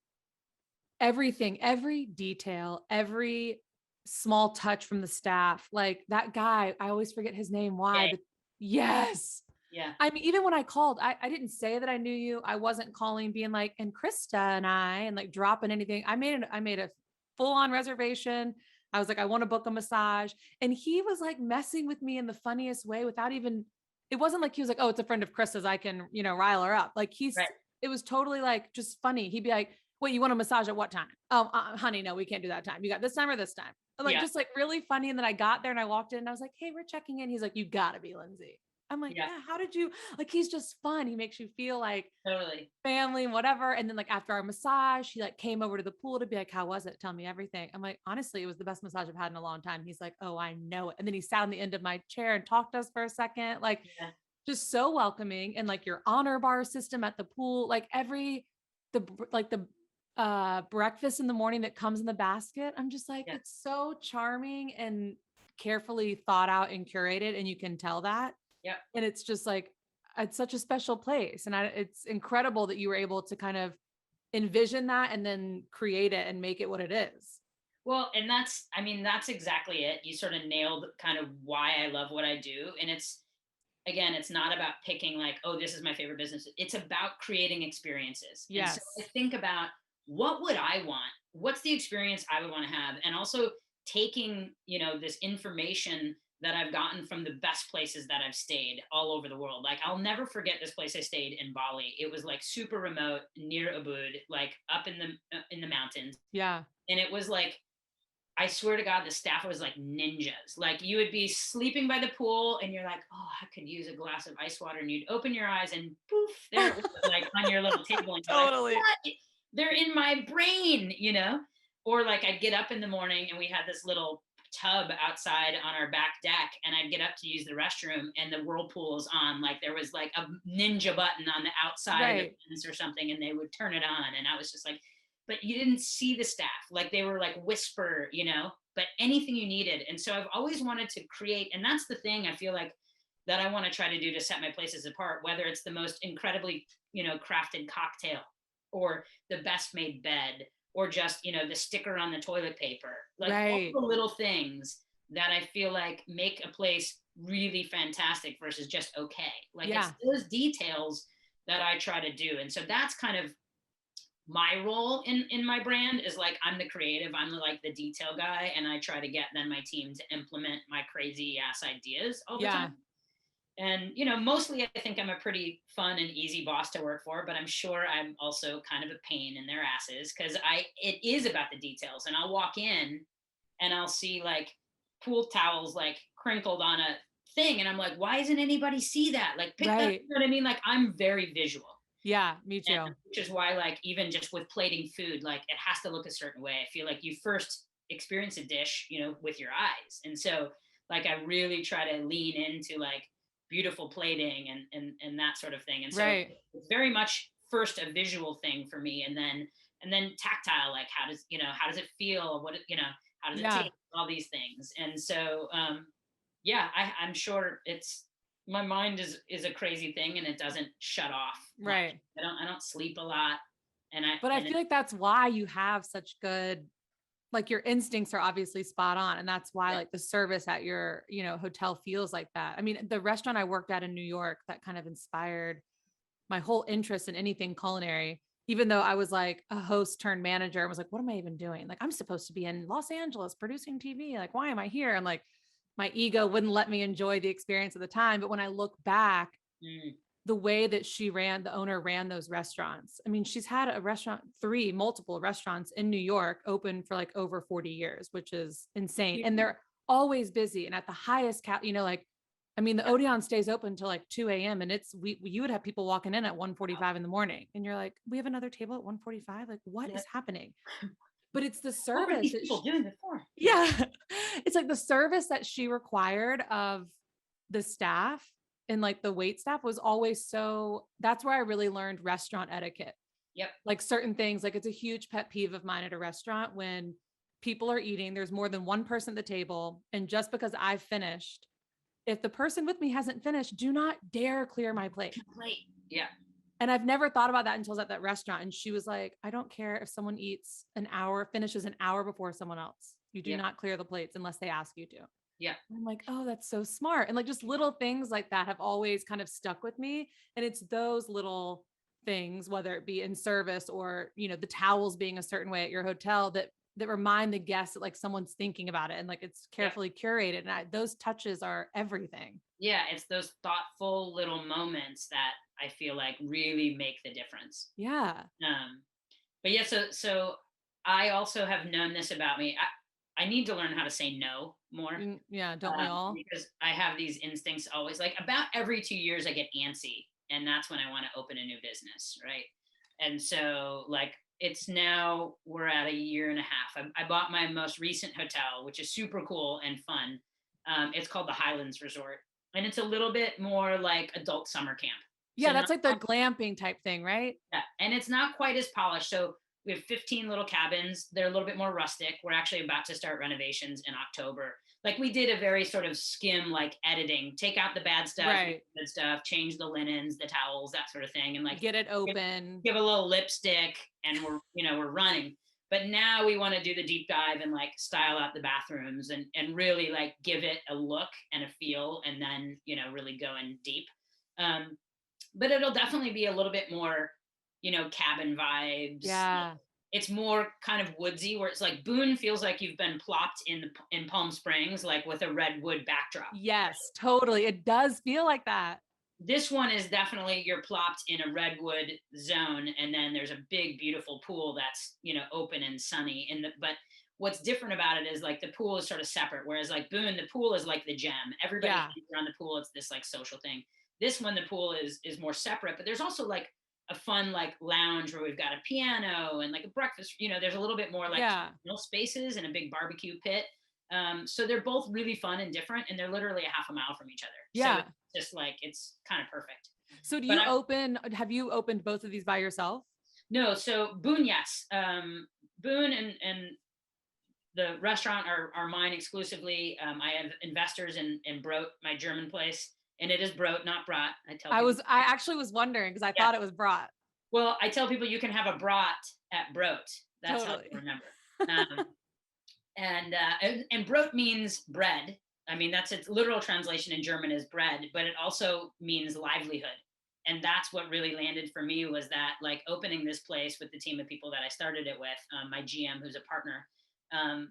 everything, every detail, every small touch from the staff, like that guy, I always forget his name. Why? But yes. Yeah. I mean, even when I called, I didn't say that I knew you. I wasn't calling being like, and Crista and like dropping anything. I made a full on reservation. I was like, I want to book a massage. And he was like messing with me in the funniest way without even, it wasn't like he was like, oh, it's a friend of Krista's, I can, rile her up. Like it was totally like just funny. He'd be like, wait, you want a massage at what time? Oh, honey, no, we can't do that time. You got this time or this time? I'm like, just like really funny. And then I got there and I walked in and I was like, hey, we're checking in. He's like, you gotta be Lindsay. I'm like, yeah, how did you, like, he's just fun. He makes you feel like totally family and whatever. And then like after our massage, he like came over to the pool to be like, how was it? Tell me everything. I'm like, honestly, it was the best massage I've had in a long time. He's like, oh, I know it. And then he sat on the end of my chair and talked to us for a second, like just so welcoming. And like your honor bar system at the pool, like the breakfast in the morning that comes in the basket. I'm just like, it's so charming and carefully thought out and curated. And you can tell that. Yeah. And it's just like, it's such a special place. And it's incredible that you were able to kind of envision that and then create it and make it what it is. Well, and that's exactly it. You sort of nailed kind of why I love what I do. And it's not about picking like, oh, this is my favorite business. It's about creating experiences. Yes. And so I think about what would I want? What's the experience I would want to have? And also taking, this information that I've gotten from the best places that I've stayed all over the world. Like I'll never forget this place I stayed in Bali. It was like super remote near Ubud, like up in the mountains. Yeah. And it was like, I swear to God, the staff was like ninjas. Like you would be sleeping by the pool and you're like, oh, I could use a glass of ice water. And you'd open your eyes and poof, there it was like on your little table. And totally. Like, what? They're in my brain, Or like I'd get up in the morning and we had this little tub outside on our back deck and I'd get up to use the restroom and the whirlpool's on, like there was like a ninja button on the outside of the fence or something and they would turn it on. And I was just like, but you didn't see the staff. Like they were like whisper, but anything you needed. And so I've always wanted to create, and that's the thing I feel like that I want to try to do to set my places apart, whether it's the most incredibly, crafted cocktail or the best made bed or just, the sticker on the toilet paper, like all the little things that I feel like make a place really fantastic versus just okay. Like it's those details that I try to do. And so that's kind of my role in my brand is like, I'm the creative, I'm like the detail guy. And I try to get then my team to implement my crazy ass ideas all the time. And, mostly I think I'm a pretty fun and easy boss to work for, but I'm sure I'm also kind of a pain in their asses because it is about the details. And I'll walk in and I'll see like pool towels like crinkled on a thing. And I'm like, why doesn't anybody see that? Like, pick that, you know what I mean? Like, I'm very visual. Yeah, me too. And which is why, like, even just with plating food, like it has to look a certain way. I feel like you first experience a dish, with your eyes. And so like, I really try to lean into like beautiful plating and that sort of thing. And so it's very much first a visual thing for me. And then tactile, like how does it feel? What, how does it taste? All these things. And so, I'm sure my mind is a crazy thing and it doesn't shut off. Right. I don't sleep a lot. But I feel like that's why you have such good, like your instincts are obviously spot on. And that's why like the service at your, hotel feels like that. I mean, the restaurant I worked at in New York, that kind of inspired my whole interest in anything culinary, even though I was like a host turned manager. I was like, what am I even doing? Like, I'm supposed to be in Los Angeles producing TV. Like, why am I here? And like, my ego wouldn't let me enjoy the experience at the time. But when I look back, the way that the owner ran those restaurants. I mean, she's had multiple restaurants in New York open for like over 40 years, which is insane. And they're always busy. And at the highest the Odeon stays open till like 2 a.m. and you would have people walking in at 1:45 in the morning. And you're like, we have another table at 1:45. Like, what is happening? But it's the service. What are these people doing before? Yeah. It's like the service that she required of the staff and like the wait staff was always that's where I really learned restaurant etiquette. Yep. Like certain things, like it's a huge pet peeve of mine at a restaurant when people are eating, there's more than one person at the table. And just because I've finished, if the person with me hasn't finished, do not dare clear my plate. Yeah. And I've never thought about that until I was at that restaurant. And she was like, I don't care if someone finishes an hour before someone else. You do not clear the plates unless they ask you to. Yeah. And I'm like, oh, that's so smart. And like just little things like that have always kind of stuck with me. And it's those little things, whether it be in service or, the towels being a certain way at your hotel that remind the guests that like someone's thinking about it and like it's carefully curated. And those touches are everything. Yeah. It's those thoughtful little moments that I feel like really make the difference. Yeah. But yeah, so I also have known this about me. I need to learn how to say no more. Yeah, don't we all? Because I have these instincts always, like about every 2 years I get antsy and that's when I want to open a new business, right? And so like we're at a year and a half. I bought my most recent hotel, which is super cool and fun. It's called the Highlands Resort. And it's a little bit more like adult summer camp. Yeah, so that's like the glamping type thing, right? Yeah, and it's not quite as polished. So we have 15 little cabins. They're a little bit more rustic. We're actually about to start renovations in October. Like we did a very sort of skim, like editing, take out the bad stuff, good stuff, change the linens, the towels, that sort of thing. And like get it open, give a little lipstick and we're running. But now we want to do the deep dive and like style out the bathrooms and really like give it a look and a feel and then, really go in deep. But it'll definitely be a little bit more, cabin vibes. Yeah. It's more kind of woodsy where it's like Boone feels like you've been plopped in Palm Springs, like with a redwood backdrop. Yes, totally. It does feel like that. This one is definitely you're plopped in a redwood zone. And then there's a big, beautiful pool that's, open and sunny. But what's different about it is like the pool is sort of separate. Whereas like Boone, the pool is like the gem. Everybody around the pool. It's this like social thing. This one, the pool is more separate, but there's also like a fun like lounge where we've got a piano and like a breakfast, there's a little bit more like spaces and a big barbecue pit. So they're both really fun and different and they're literally a half a mile from each other. Yeah. So it's just like, it's kind of perfect. So have you opened both of these by yourself? No, so Boone, yes. Boone and the restaurant are mine exclusively. I have investors in Brot, my German place, and it is Brot, not Brat. I tell people. I actually was wondering because I Yeah. thought it was brat. Well, I tell people you can have a Brat at Brot. That's how Totally. to remember. And Brot means bread. I mean, that's its literal translation in German is bread, but it also means livelihood. And that's what really landed for me was that like opening this place with the team of people that I started it with, my GM, who's a partner.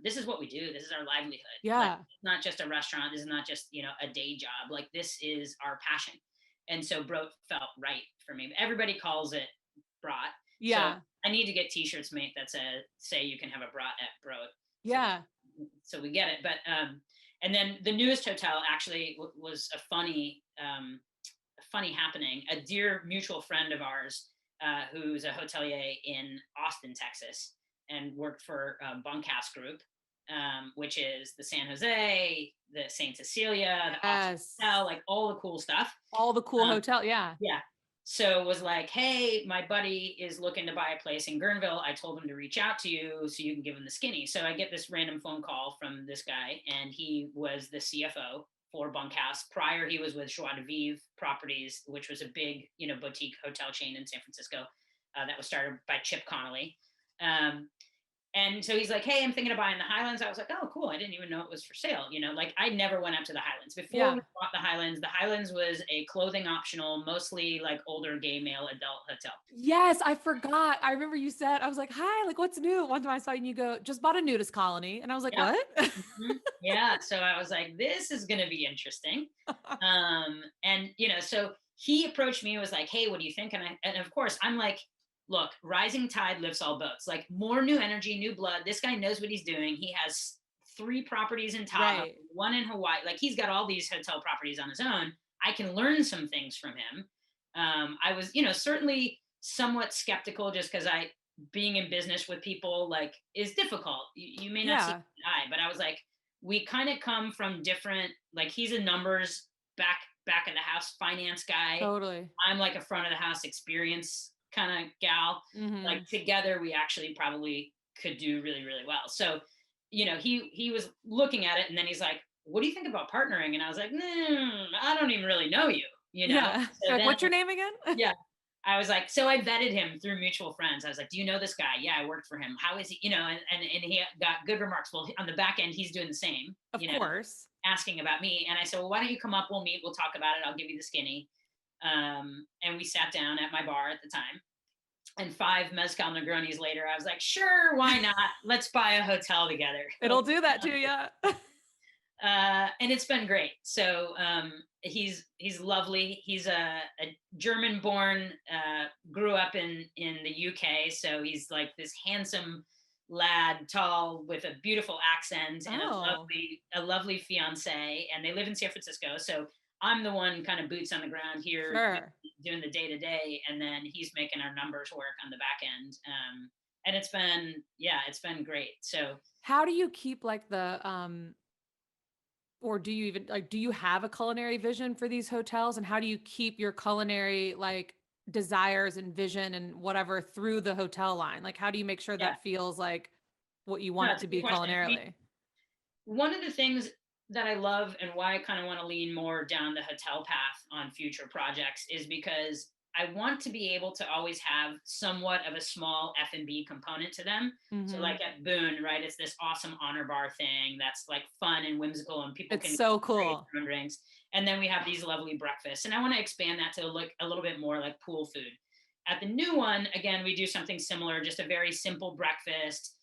This is what we do. This is our livelihood. Like, Yeah. it's not just a restaurant. This is not just, a day job. Like this is our passion. And so Brot felt right for me. Everybody calls it brat. So Yeah. I need to get t-shirts made that say you can have a brat at Brot. Yeah. So we get it. But and then the newest hotel actually was a funny happening. A dear mutual friend of ours, who's a hotelier in Austin, Texas, and worked for Bunkhouse Group, which is the San Jose, the Saint Cecilia, the Austin Yes. Hotel, like all the cool stuff. All the cool hotel. Yeah. Yeah. So was like, hey, my buddy is looking to buy a place in Guerneville. I told him to reach out to you so you can give him the skinny. So I get this random phone call from this guy, and he was the CFO for Bunkhouse. Prior, he was with Joie de Vivre Properties, which was a big, boutique hotel chain in San Francisco that was started by Chip Connolly. And so he's like, hey, I'm thinking of buying the Highlands. I was like, oh, cool. I didn't even know it was for sale. Like I never went up to the Highlands. Before we bought the Highlands was a clothing optional, mostly like older gay male adult hotel. Yes, I forgot. I remember you said, I was like, hi, like what's new? One time I saw you and you go, just bought a nudist colony. And I was like, what? Yeah. So I was like, this is going to be interesting. And, so he approached me and was like, hey, what do you think? And of course, I'm like, look, rising tide lifts all boats, like more new energy, new blood. This guy knows what he's doing. He has 3 properties in Tahoe, 1 in Hawaii. Like he's got all these hotel properties on his own. I can learn some things from him. I was, certainly somewhat skeptical just because being in business with people like is difficult. You may not see the eye, but I was like, we kind of come from different, like he's a numbers back of the house finance guy. Totally. I'm like a front of the house experience kind of gal. Like together we actually probably could do really, really well. So, he was looking at it and then he's like, what do you think about partnering? And I was like, I don't even really know you, Yeah. So like, then, what's your name again? Yeah. I was like, so I vetted him through mutual friends. I was like, do you know this guy? Yeah, I worked for him. How is he? And he got good remarks. Well, on the back end, he's doing the same. Of course. Asking about me. And I said, well, why don't you come up? We'll meet. We'll talk about it. I'll give you the skinny. And we sat down at my bar at the time. And 5 mezcal Negronis later, I was like, sure, why not? Let's buy a hotel together. It'll do that to you. And it's been great. So he's lovely. He's a German-born, grew up in the UK. So he's like this handsome lad, tall, with a beautiful accent and a lovely fiance. And they live in San Francisco. So I'm the one kind of boots on the ground here, doing the day to day, and then he's making our numbers work on the back end. And it's been great. So how do you keep like the or do you even like, do you have a culinary vision for these hotels, and how do you keep your culinary like desires and vision and whatever through the hotel line? Like, how do you make sure that feels like what you want it to be culinarily? I mean, one of the things that I love and why I kind of want to lean more down the hotel path on future projects is because I want to be able to always have somewhat of a small F&B component to them. So like at Boone, right, it's this awesome honor bar thing that's like fun and whimsical and people can so cool drinks. And then we have these lovely breakfasts. And I want to expand that to look a little bit more like pool food. At the new one, again, we do something similar, just a very simple breakfast,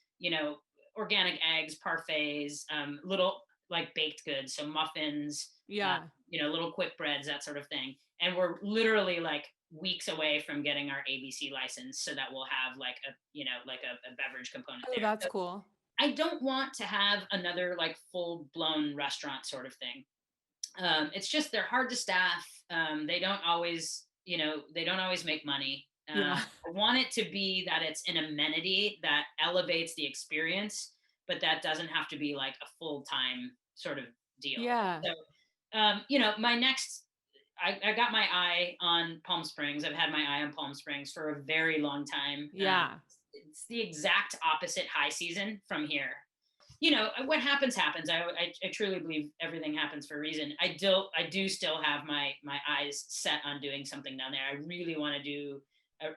organic eggs, parfaits, little like baked goods, so muffins, little quick breads, that sort of thing. And we're literally like weeks away from getting our ABC license, so that we'll have like a beverage component. Oh, that's cool. I don't want to have another like full blown restaurant sort of thing. It's just they're hard to staff. They don't always make money. I want it to be that it's an amenity that elevates the experience, but that doesn't have to be like a full-time sort of deal. Yeah. So, my next I got my eye on Palm Springs. I've had my eye on Palm Springs for a very long time. Yeah. It's the exact opposite high season from here. What happens. I truly believe everything happens for a reason. I do still have my eyes set on doing something down there. I really want to do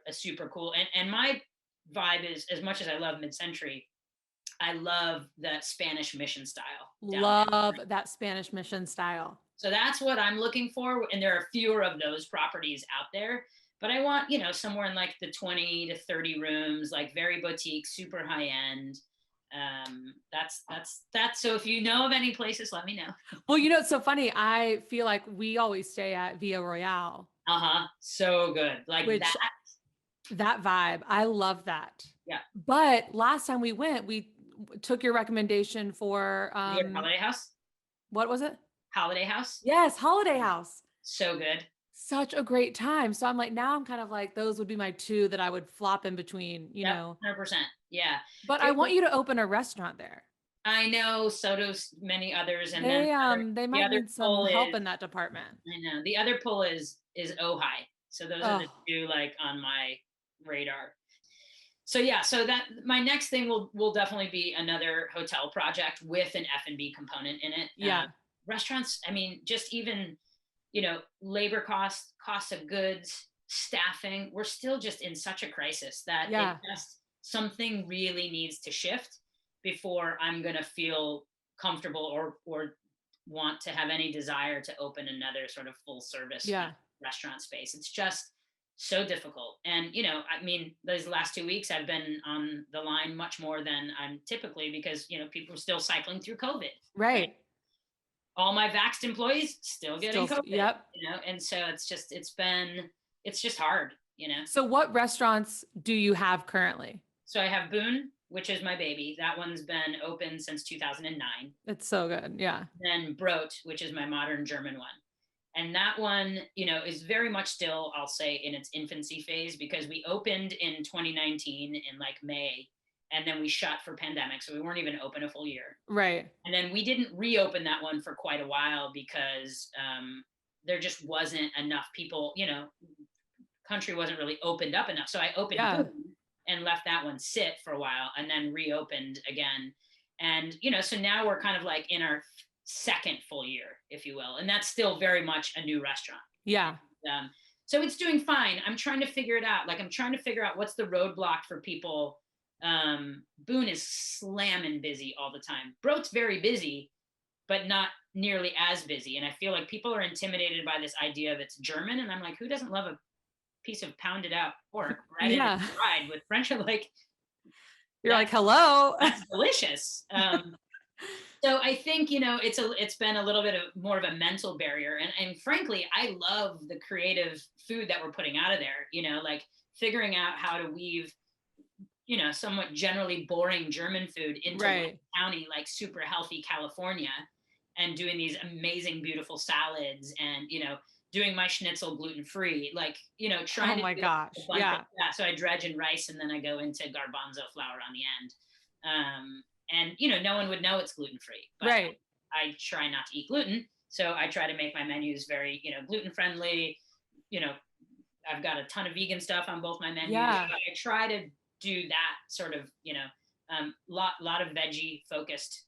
a super cool, and my vibe is, as much as I love mid-century, I love the Spanish mission style. Love that Spanish mission style. So that's what I'm looking for. And there are fewer of those properties out there, but I want, somewhere in like the 20 to 30 rooms, like very boutique, super high end. That's so if you know of any places, let me know. Well, it's so funny. I feel like we always stay at Villa Royale. So good. Like that vibe. I love that. Yeah. But last time we went, we took your recommendation for Holiday House. What was it? Holiday House. Yes, Holiday House. So good. Such a great time. So I'm like, now I'm kind of like, those would be my two that I would flop in between, know. 100%. Yeah. But I want you to open a restaurant there. I know, so does many others. And they might need some help in that department. I know. The other pull is Ojai. So those are the two like on my radar. So yeah, so that my next thing will definitely be another hotel project with an F&B component in it. Yeah. Restaurants, I mean, just even, labor costs of goods, staffing, we're still just in such a crisis that something really needs to shift before I'm going to feel comfortable or want to have any desire to open another sort of full service restaurant space. It's just so difficult. And, I mean, those last 2 weeks I've been on the line much more than I'm typically because, people are still cycling through COVID. Right. All my vaxxed employees still getting COVID. Yep. And so it's just hard, So what restaurants do you have currently? So I have Boone, which is my baby. That one's been open since 2009. It's so good. Yeah. Then Brot, which is my modern German one. And that one, is very much still, I'll say, in its infancy phase because we opened in 2019 in like May, and then we shut for pandemic. So we weren't even open a full year. Right. And then we didn't reopen that one for quite a while because there just wasn't enough people, country wasn't really opened up enough. So I opened and left that one sit for a while and then reopened again. And, so now we're kind of like in our second full year, if you will. And that's still very much a new restaurant. Yeah. So it's doing fine. I'm trying to figure it out. Like I'm trying to figure out what's the roadblock for people. Boone is slamming busy all the time. Brot's very busy, but not nearly as busy. And I feel like people are intimidated by this idea of it's German. And I'm like, who doesn't love a piece of pounded out pork breaded and fried with French? Like, you're like, hello. That's delicious. So I think, it's been a little bit of more of a mental barrier. And frankly, I love the creative food that we're putting out of there, like figuring out how to weave, somewhat generally boring German food into Lake County, like super healthy California, and doing these amazing, beautiful salads and, doing my schnitzel gluten-free, like, trying to gosh. Yeah. So I dredge in rice and then I go into garbanzo flour on the end. And, no one would know it's gluten-free, but I try not to eat gluten. So I try to make my menus very, gluten-friendly. I've got a ton of vegan stuff on both my menus. Yeah. I try to do that sort of, lot of veggie focused,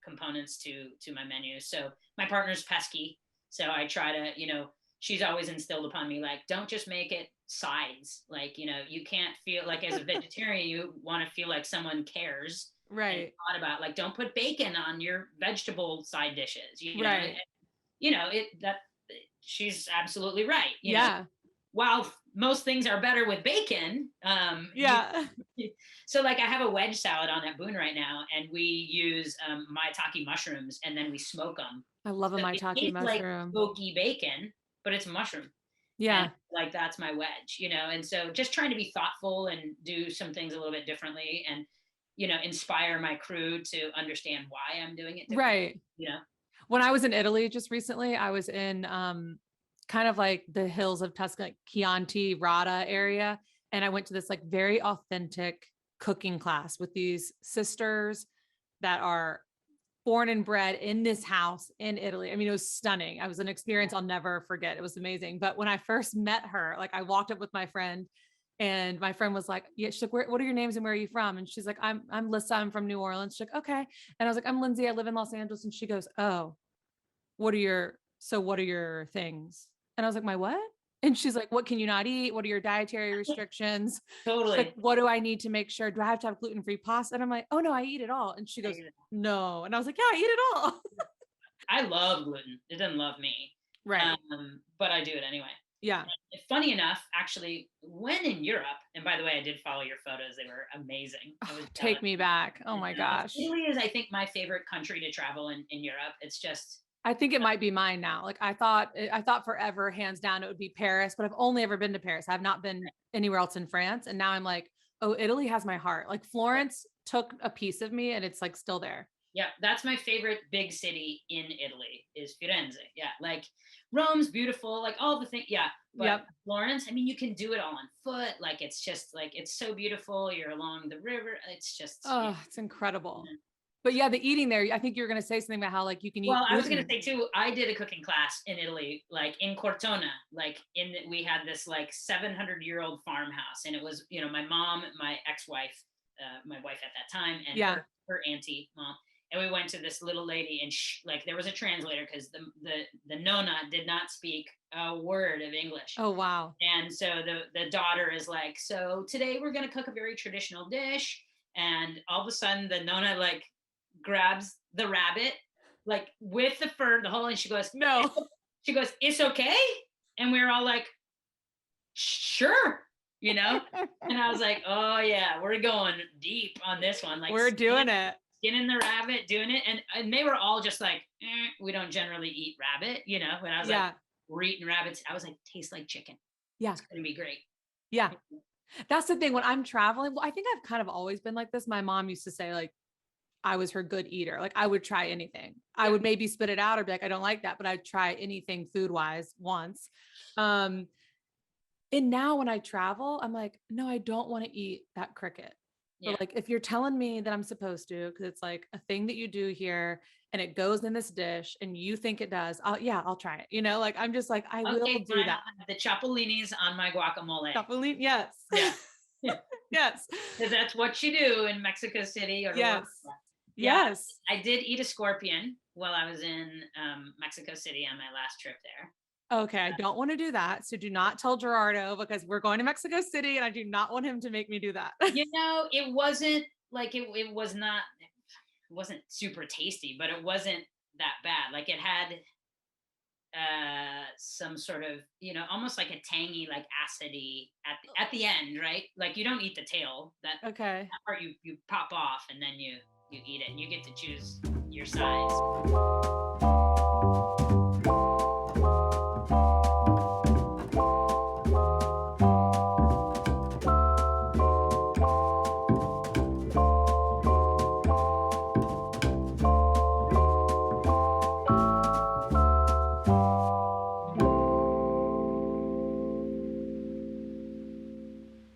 components to my menu. So my partner's pesky. So I try to, she's always instilled upon me, like, don't just make it sides. Like, you can't feel like as a vegetarian, you want to feel like someone cares. Right. Thought about like, don't put bacon on your vegetable side dishes. She's absolutely right. You know? While most things are better with bacon. So like I have a wedge salad on at Boone right now, and we use maitake mushrooms, and then we smoke them. I love a maitake mushroom. Like smoky bacon, but it's mushroom. Yeah. And like that's my wedge, and so just trying to be thoughtful and do some things a little bit differently, and inspire my crew to understand why I'm doing it differently. Right. When I was in Italy just recently, I was in kind of like the hills of Tuscany, like Chianti, Rada area. And I went to this like very authentic cooking class with these sisters that are born and bred in this house in Italy. I mean, it was stunning. It was an experience I'll never forget. It was amazing. But when I first met her, like I walked up with my friend and my friend was like, yeah, she's like, what are your names and where are you from? And she's like, I'm Lissa. I'm from New Orleans. She's like, okay. And I was like, I'm Lindsay. I live in Los Angeles. And she goes, oh, what are your things? And I was like, my what? And she's like, what can you not eat? What are your dietary restrictions? She's like, Totally. what do I need to make sure? Do I have to have gluten-free pasta? And I'm like, oh no, I eat it all. And she goes, no. And I was like, yeah, I eat it all. I love gluten. It doesn't love me. Right. But I do it anyway. Yeah. Funny enough, actually, when in Europe, and by the way, I did follow your photos. They were amazing. Take me back. Oh my gosh. Italy is, I think, my favorite country to travel in Europe. It's just, I think it might be mine now. Like I thought forever, hands down, it would be Paris, but I've only ever been to Paris. I've not been anywhere else in France. And now I'm like, oh, Italy has my heart. Like Florence took a piece of me and it's like still there. yeah, that's my favorite big city in Italy is Firenze. Yeah, like Rome's beautiful, like all the things. Yeah, but Florence, I mean, you can do it all on foot. Like it's just like, it's so beautiful. You're along the river. It's just, it's incredible. Mm-hmm. But yeah, the eating there, I think you're going to say something about how like you can eat. Well, I was going to say too, I did a cooking class in Italy, like in Cortona, like we had this like 700-year-old farmhouse, and it was, you know, my mom, my ex-wife, my wife at that time, and her auntie mom. And we went to this little lady, and like there was a translator because the nonna did not speak a word of English. Oh, wow. And so the daughter is like, so today we're going to cook a very traditional dish. And all of a sudden the nonna like grabs the rabbit, like with the fur, the whole, and she goes, no. She goes, it's okay. And we were all like, sure, you know? And I was like, oh yeah, we're going deep on this one. Like we're doing it. Skinning the rabbit, doing it. And they were all just like, we don't generally eat rabbit, you know? When I was like, we're eating rabbits, I was like, tastes like chicken. Yeah. It's going to be great. Yeah. That's the thing when I'm traveling. Well, I think I've kind of always been like this. My mom used to say like, I was her good eater. Like I would try anything. I would maybe spit it out or be like, I don't like that, but I'd try anything food wise once. And now when I travel, I'm like, no, I don't want to eat that cricket. Yeah. But like, if you're telling me that I'm supposed to, cause it's like a thing that you do here and it goes in this dish and you think it does, I'll try it. You know, like, I'm just like, I will do that. The cipollini's on my guacamole. Cipollini, yes. Yeah. Yes. Cause that's what you do in Mexico City. Or yes. Yeah, yes. I did eat a scorpion while I was in Mexico City on my last trip there. Okay. I don't want to do that. So do not tell Gerardo because we're going to Mexico City and I do not want him to make me do that. You know, it wasn't like, it wasn't super tasty, but it wasn't that bad. Like it had some sort of, you know, almost like a tangy, like acidy at the end, right? Like you don't eat the tail, that part you pop off and then you eat it and you get to choose your size.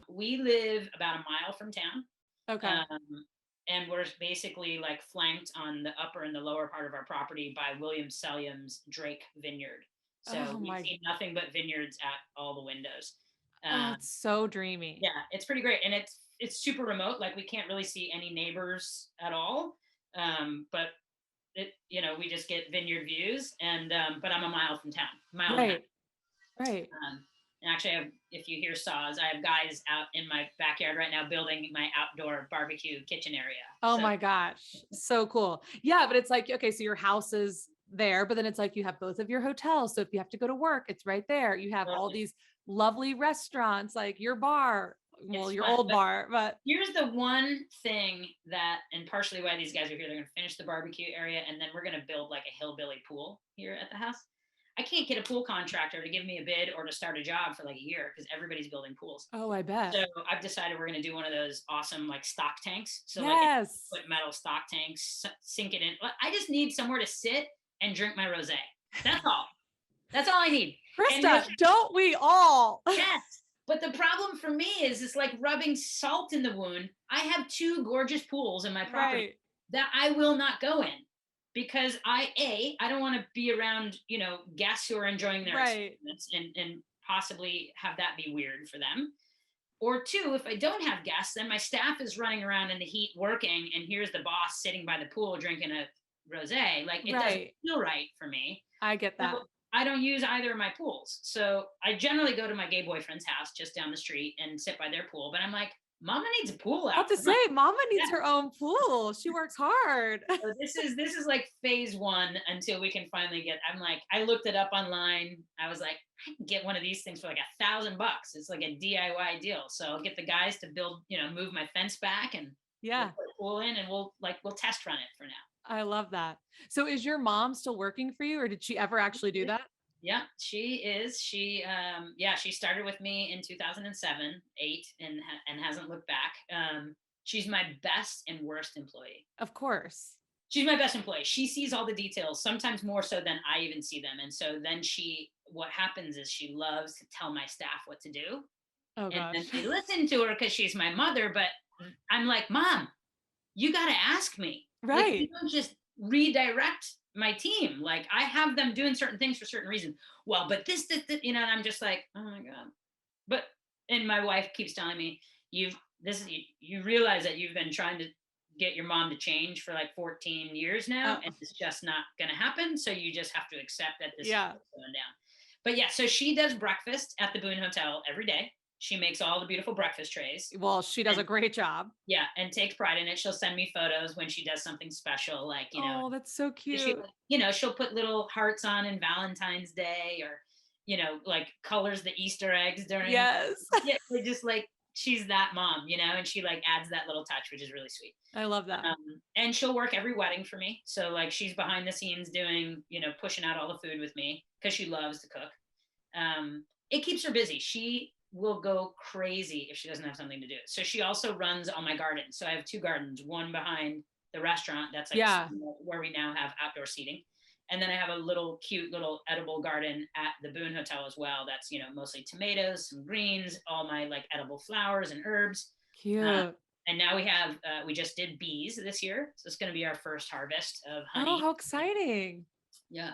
We live about a mile from town. Okay. And we're basically like flanked on the upper and the lower part of our property by William Selliam's Drake Vineyard. So we see nothing but vineyards at all the windows. It's so dreamy. Yeah, it's pretty great. And it's super remote. Like we can't really see any neighbors at all. But you know, we just get vineyard views and, but I'm a mile from town. Right. And actually, if you hear saws, I have guys out in my backyard right now building my outdoor barbecue kitchen area. Oh my gosh. So cool. Yeah. But it's like, okay, so your house is there, but then it's like you have both of your hotels. So if you have to go to work, it's right there. You have all these lovely restaurants, like your bar, your old bar. But here's the one thing that, and partially why these guys are here, they're going to finish the barbecue area and then we're going to build like a hillbilly pool here at the house. I can't get a pool contractor to give me a bid or to start a job for like a year because everybody's building pools. Oh, I bet. So I've decided we're going to do one of those awesome like stock tanks. So like put metal stock tanks, sink it in. I just need somewhere to sit and drink my rosé. That's all. That's all I need. Crista, don't we all? Yes. But the problem for me is it's like rubbing salt in the wound. I have 2 gorgeous pools in my property that I will not go in. because I don't want to be around, guests who are enjoying their Right. experience and possibly have that be weird for them. Or two, if I don't have guests, then my staff is running around in the heat working, and here's the boss sitting by the pool drinking a rosé. Like, it doesn't Right. feel right for me. I get that. So I don't use either of my pools. So I generally go to my gay boyfriend's house just down the street and sit by their pool. But I'm like, Mama needs a pool I have out. to say, Mama needs Yeah. her own pool. She works hard. So this is like phase one until we can finally get. I'm like, I looked it up online. I was like, I can get one of these things for like $1,000. It's like a DIY deal. So I'll get the guys to build, move my fence back, and Yeah. we'll put a pool in, and we'll test run it for now. I love that. So is your mom still working for you, or did she ever actually do that? Yeah, she is. She started with me in 2007, 8, and hasn't looked back. She's my best and worst employee. Of course. She's my best employee. She sees all the details, sometimes more so than I even see them. And so then what happens is she loves to tell my staff what to do. Oh And then gosh. they listen to her because she's my mother. But I'm like, Mom, you got to ask me. Like, Right. you don't just redirect my team. Like, I have them doing certain things for certain reasons. Well, but this, and I'm just like, oh my God. And my wife keeps telling me, you realize that you've been trying to get your mom to change for like 14 years now, and it's just not going to happen. So you just have to accept that this is going down. But yeah, so she does breakfast at the Boone Hotel every day. She makes all the beautiful breakfast trays. Well, she does a great job. Yeah, and takes pride in it. She'll send me photos when she does something special, like, Oh, that's so cute. She'll put little hearts on in Valentine's Day, or, like colors the Easter eggs during. Yes. Yeah, just like, she's that mom, and she like adds that little touch, which is really sweet. I love that. And she'll work every wedding for me. So like, she's behind the scenes doing, pushing out all the food with me because she loves to cook. It keeps her busy. She will go crazy if she doesn't have something to do. So she also runs all my gardens. So I have 2 gardens, one behind the restaurant that's like where we now have outdoor seating. And then I have a little cute little edible garden at the Boone Hotel as well. That's, mostly tomatoes, some greens, all my like edible flowers and herbs. Cute. And now we just did bees this year. So it's going to be our first harvest of honey. Oh, how exciting. Yeah.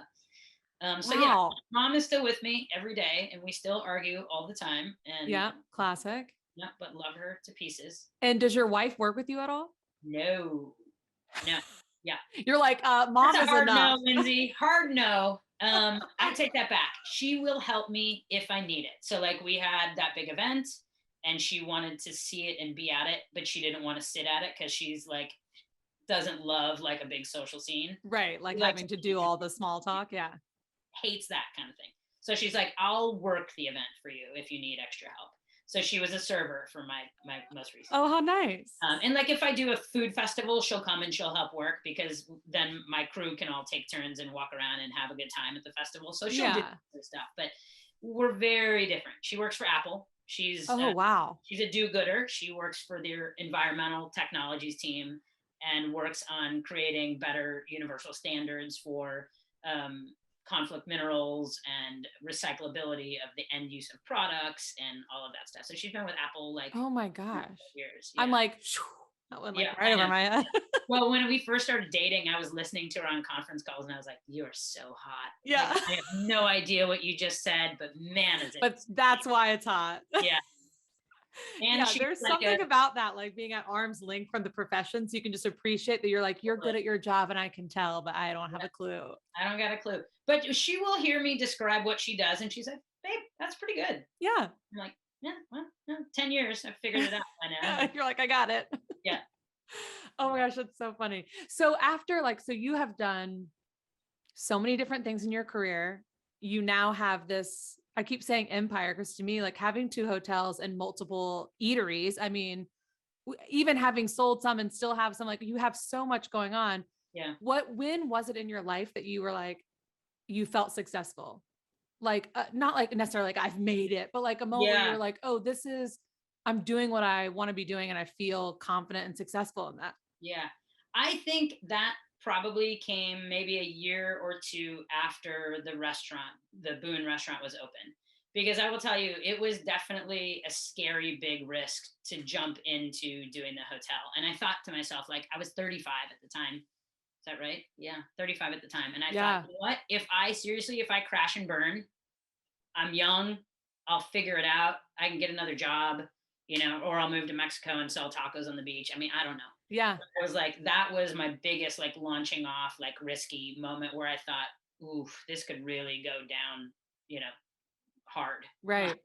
So yeah, Mom is still with me every day, and we still argue all the time. And yeah, classic. Yeah, but love her to pieces. And does your wife work with you at all? No. Yeah. You're like, Mom is hard enough. no, Lindsay. Hard no. I take that back. She will help me if I need it. So like, we had that big event, and she wanted to see it and be at it, but she didn't want to sit at it because she's like, doesn't love like a big social scene. Right. Like having to do all the small talk. Yeah. Hates that kind of thing. So she's like, I'll work the event for you if you need extra help. So she was a server for my most recent. Oh, how nice. And like, if I do a food festival, she'll come and she'll help work, because then my crew can all take turns and walk around and have a good time at the festival. So she'll do stuff, but we're very different. She works for Apple. She's wow. She's a do-gooder. She works for their environmental technologies team and works on creating better universal standards for conflict minerals and recyclability of the end use of products and all of that stuff. So she's been with Apple like, oh my gosh, years. Yeah. I'm like, that went like right over my head. Well, when we first started dating, I was listening to her on conference calls, and I was like, "You're so hot." Yeah. Like, I have no idea what you just said, but man, is it? But that's why it's hot. Yeah. And there's like something about that, like being at arm's length from the profession, so you can just appreciate that you're like, you're good at your job, and I can tell, but I don't have a clue. I don't got a clue. But she will hear me describe what she does, and she's like, "Babe, that's pretty good." Yeah. I'm like, "Yeah, well, 10 years, I've figured it out by now." You're like, I got it. Yeah. Oh my gosh, that's so funny. So after so you have done so many different things in your career. You now have this, I keep saying empire, because to me, like having 2 hotels and multiple eateries, I mean, even having sold some and still have some, like you have so much going on. Yeah. When was it in your life that you were like, you felt successful? Like, not like necessarily like I've made it, but like a moment where you're like, oh, I'm doing what I want to be doing, and I feel confident and successful in that. Yeah. I think that probably came maybe a year or 2 after the Boone restaurant was open, because I will tell you, it was definitely a scary big risk to jump into doing the hotel. And I thought to myself, like, I was 35 at the time. Is that right? Yeah, 35 at the time. And I Yeah. thought, you know what? If I crash and burn, I'm young, I'll figure it out. I can get another job, or I'll move to Mexico and sell tacos on the beach. I mean, I don't know. Yeah. I was like, that was my biggest like launching off, like risky moment where I thought, oof, this could really go down, hard. Right.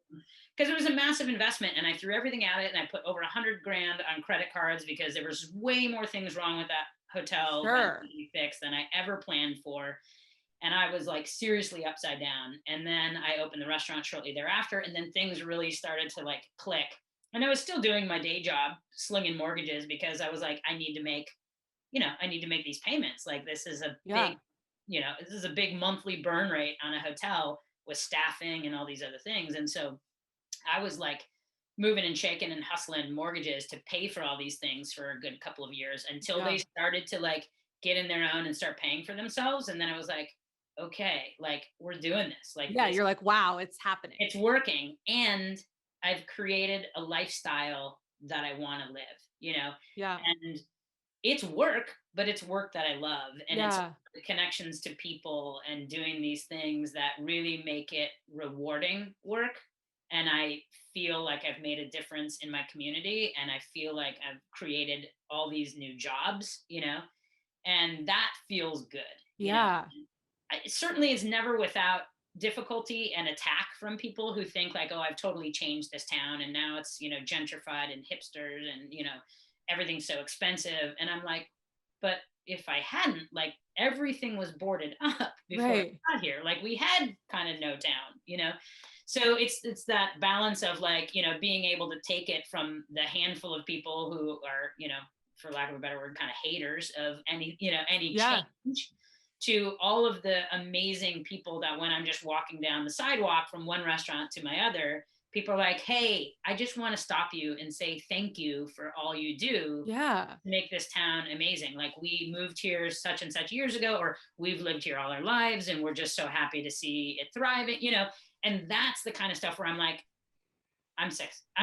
Because it was a massive investment and I threw everything at it and I put over 100 grand on credit cards because there was way more things wrong with that hotel that needed to be fixed than I ever planned for. And I was like seriously upside down. And then I opened the restaurant shortly thereafter. And then things really started to like click. And I was still doing my day job, slinging mortgages, because I was like, I need to make these payments. Like this is a big, this is a big monthly burn rate on a hotel with staffing and all these other things. And so I was like moving and shaking and hustling mortgages to pay for all these things for a good couple of years until they started to like get in their own and start paying for themselves. And then I was like, okay, like we're doing this. Like, you're like, wow, it's happening. It's working. And I've created a lifestyle that I want to live, and it's work, but it's work that I love. And it's the connections to people and doing these things that really make it rewarding work. And I feel like I've made a difference in my community and I feel like I've created all these new jobs, and that feels good. It certainly is never without difficulty and attack from people who think like, oh, I've totally changed this town and now it's, gentrified and hipsters and, everything's so expensive. And I'm like, but if I hadn't, like everything was boarded up before I got here. Like we had kind of no town, So it's that balance of like, being able to take it from the handful of people who are, for lack of a better word, kind of haters of any change, to all of the amazing people that when I'm just walking down the sidewalk from one restaurant to my other, people are like, hey, I just want to stop you and say thank you for all you do to make this town amazing. Like we moved here such and such years ago, or we've lived here all our lives and we're just so happy to see it thriving, and that's the kind of stuff where I'm like, I'm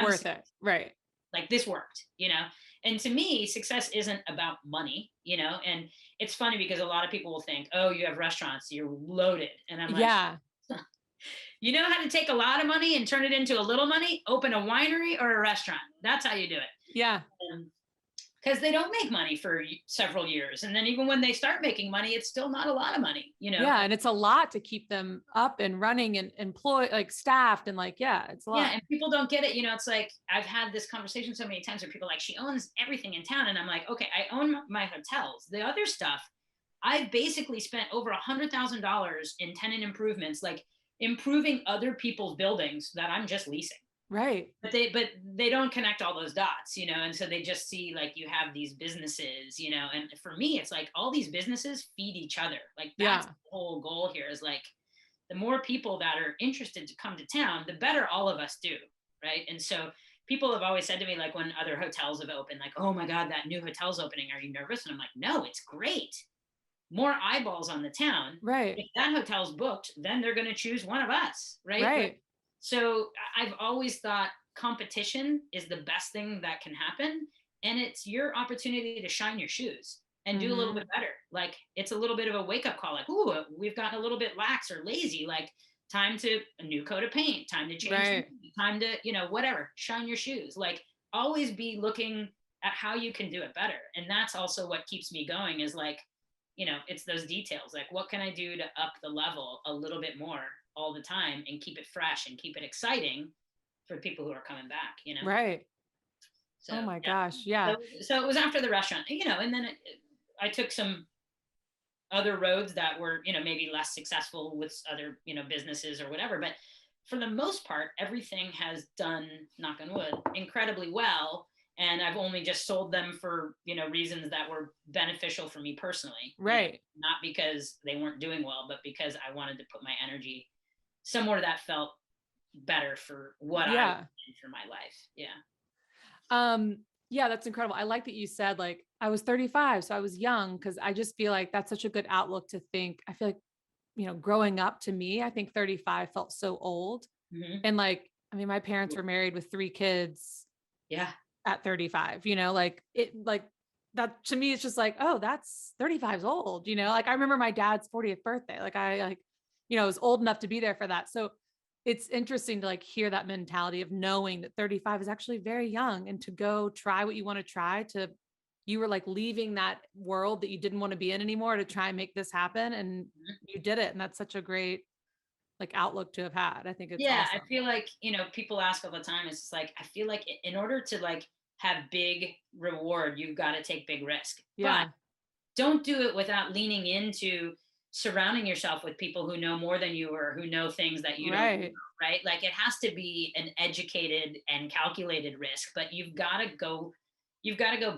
worth it. Right. Like this worked, and to me, success isn't about money, and it's funny because a lot of people will think, oh, you have restaurants, you're loaded. And I'm like, you know how to take a lot of money and turn it into a little money? Open a winery or a restaurant. That's how you do it. Yeah. Because they don't make money for several years. And then even when they start making money, it's still not a lot of money, Yeah. And it's a lot to keep them up and running and employed, like staffed and like, it's a lot. Yeah. And people don't get it. It's like, I've had this conversation so many times where people are like, she owns everything in town. And I'm like, okay, I own my hotels. The other stuff, I've basically spent over $100,000 in tenant improvements, like improving other people's buildings that I'm just leasing. Right. But they don't connect all those dots, and so they just see like you have these businesses, and for me, it's like all these businesses feed each other. Like that's the whole goal here is like the more people that are interested to come to town, the better all of us do. Right. And so people have always said to me, like when other hotels have opened, like, oh my God, that new hotel's opening. Are you nervous? And I'm like, no, it's great. More eyeballs on the town. Right. If that hotel's booked, then they're going to choose one of us. Right. Right. So I've always thought competition is the best thing that can happen. And it's your opportunity to shine your shoes and do a little bit better. Like it's a little bit of a wake up call. Like, ooh, we've gotten a little bit lax or lazy. Like time to a new coat of paint, time to change, time to, whatever, shine your shoes. Like always be looking at how you can do it better. And that's also what keeps me going is like, it's those details. Like what can I do to up the level a little bit more all the time and keep it fresh and keep it exciting for people who are coming back, Right. So, oh my gosh. Yeah. So it was after the restaurant, and then I took some other roads that were, maybe less successful with other, businesses or whatever. But for the most part, everything has done, knock on wood, incredibly well. And I've only just sold them for, reasons that were beneficial for me personally. Right. Not because they weren't doing well, but because I wanted to put my energy somewhere that felt better for what I wanted for my life. Yeah. Yeah, that's incredible. I like that you said like I was 35, so I was young, because I just feel like that's such a good outlook to think. I feel like, growing up to me, I think 35 felt so old. And like, I mean, my parents were married with 3 kids. Yeah. At 35, like it, like that to me, it's just like, oh, that's 35 is old, like I remember my dad's 40th birthday. Like I was old enough to be there for that. So it's interesting to like hear that mentality of knowing that 35 is actually very young, and to go try what you want to try. You were like leaving that world that you didn't want to be in anymore to try and make this happen. And you did it. And that's such a great like outlook to have had. I think it's Yeah, awesome. I feel like, people ask all the time, it's just like, I feel like in order to like have big reward, you've got to take big risk. But Yeah. don't do it without leaning into surrounding yourself with people who know more than you, or who know things that you don't know, Right. right? Like it has to be an educated and calculated risk, but you've got to go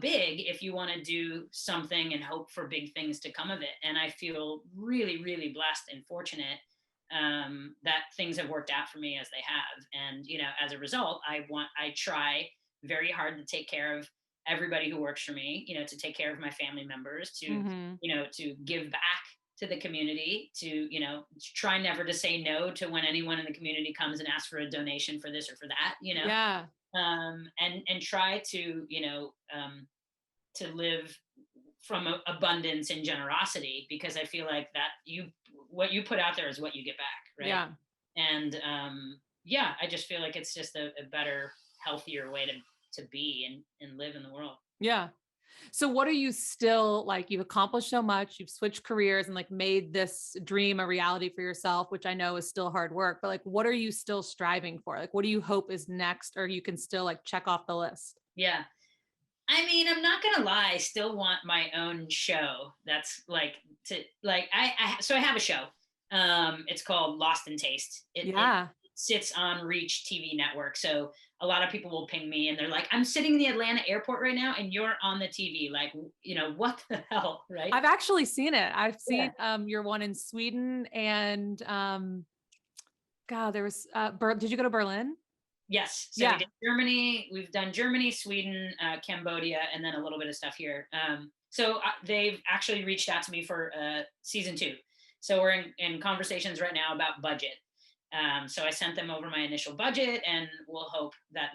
big if you want to do something and hope for big things to come of it. And I feel really, really blessed and fortunate, that things have worked out for me as they have. And, as a result, I try very hard to take care of everybody who works for me, to take care of my family members, Mm-hmm. to give back to the community, to, try never to say no to when anyone in the community comes and asks for a donation for this or for that, Yeah. and try to, to live from abundance and generosity, because I feel like that what you put out there is what you get back, right? Yeah. And yeah, I just feel like it's just a better, healthier way to be and live in the world. Yeah. So what are you still like, you've accomplished so much, you've switched careers and like made this dream a reality for yourself, which I know is still hard work, but like, what are you still striving for? Like, what do you hope is next? Or you can still like check off the list? Yeah. I mean, I'm not gonna lie, I still want my own show. That's like to like so I have a show. It's called Lost in Taste. It Yeah. sits on Reach TV network. So a lot of people will ping me and they're like, I'm sitting in the Atlanta airport right now and you're on the TV. Like, what the hell, right? I've actually seen it. I've Yeah. seen your one in Sweden and God, there was did you go to Berlin? Yes. So we Yeah. did Germany. We've done Germany, Sweden, Cambodia, and then a little bit of stuff here. So they've actually reached out to me for season 2. So we're in conversations right now about budget. So I sent them over my initial budget, and we'll hope that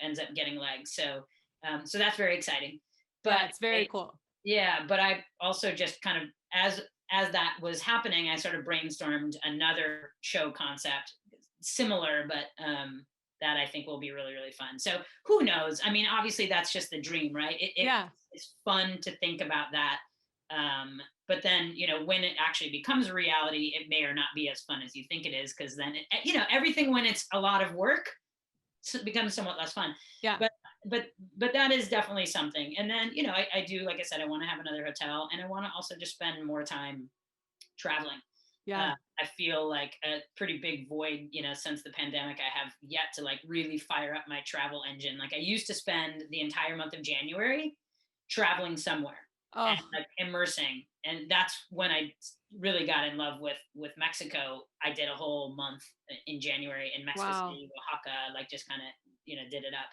ends up getting legs. So that's very exciting. But Yeah, it's very cool. yeah, but I also just kind of, as that was happening, I sort of brainstormed another show concept similar, but that I think will be really, really fun. So who knows? I mean, obviously that's just the dream, right? Yeah. It's fun to think about that. But then, when it actually becomes a reality, it may or not be as fun as you think it is, because then, everything when it's a lot of work becomes somewhat less fun. Yeah. But that is definitely something. And then, I do, like I said, I want to have another hotel, and I want to also just spend more time traveling. Yeah. I feel like a pretty big void, since the pandemic. I have yet to like really fire up my travel engine. Like I used to spend the entire month of January traveling somewhere and Oh, like immersing. And that's when I really got in love with Mexico. I did a whole month in January in Mexico wow. City, Oaxaca, like just kind of, did it up.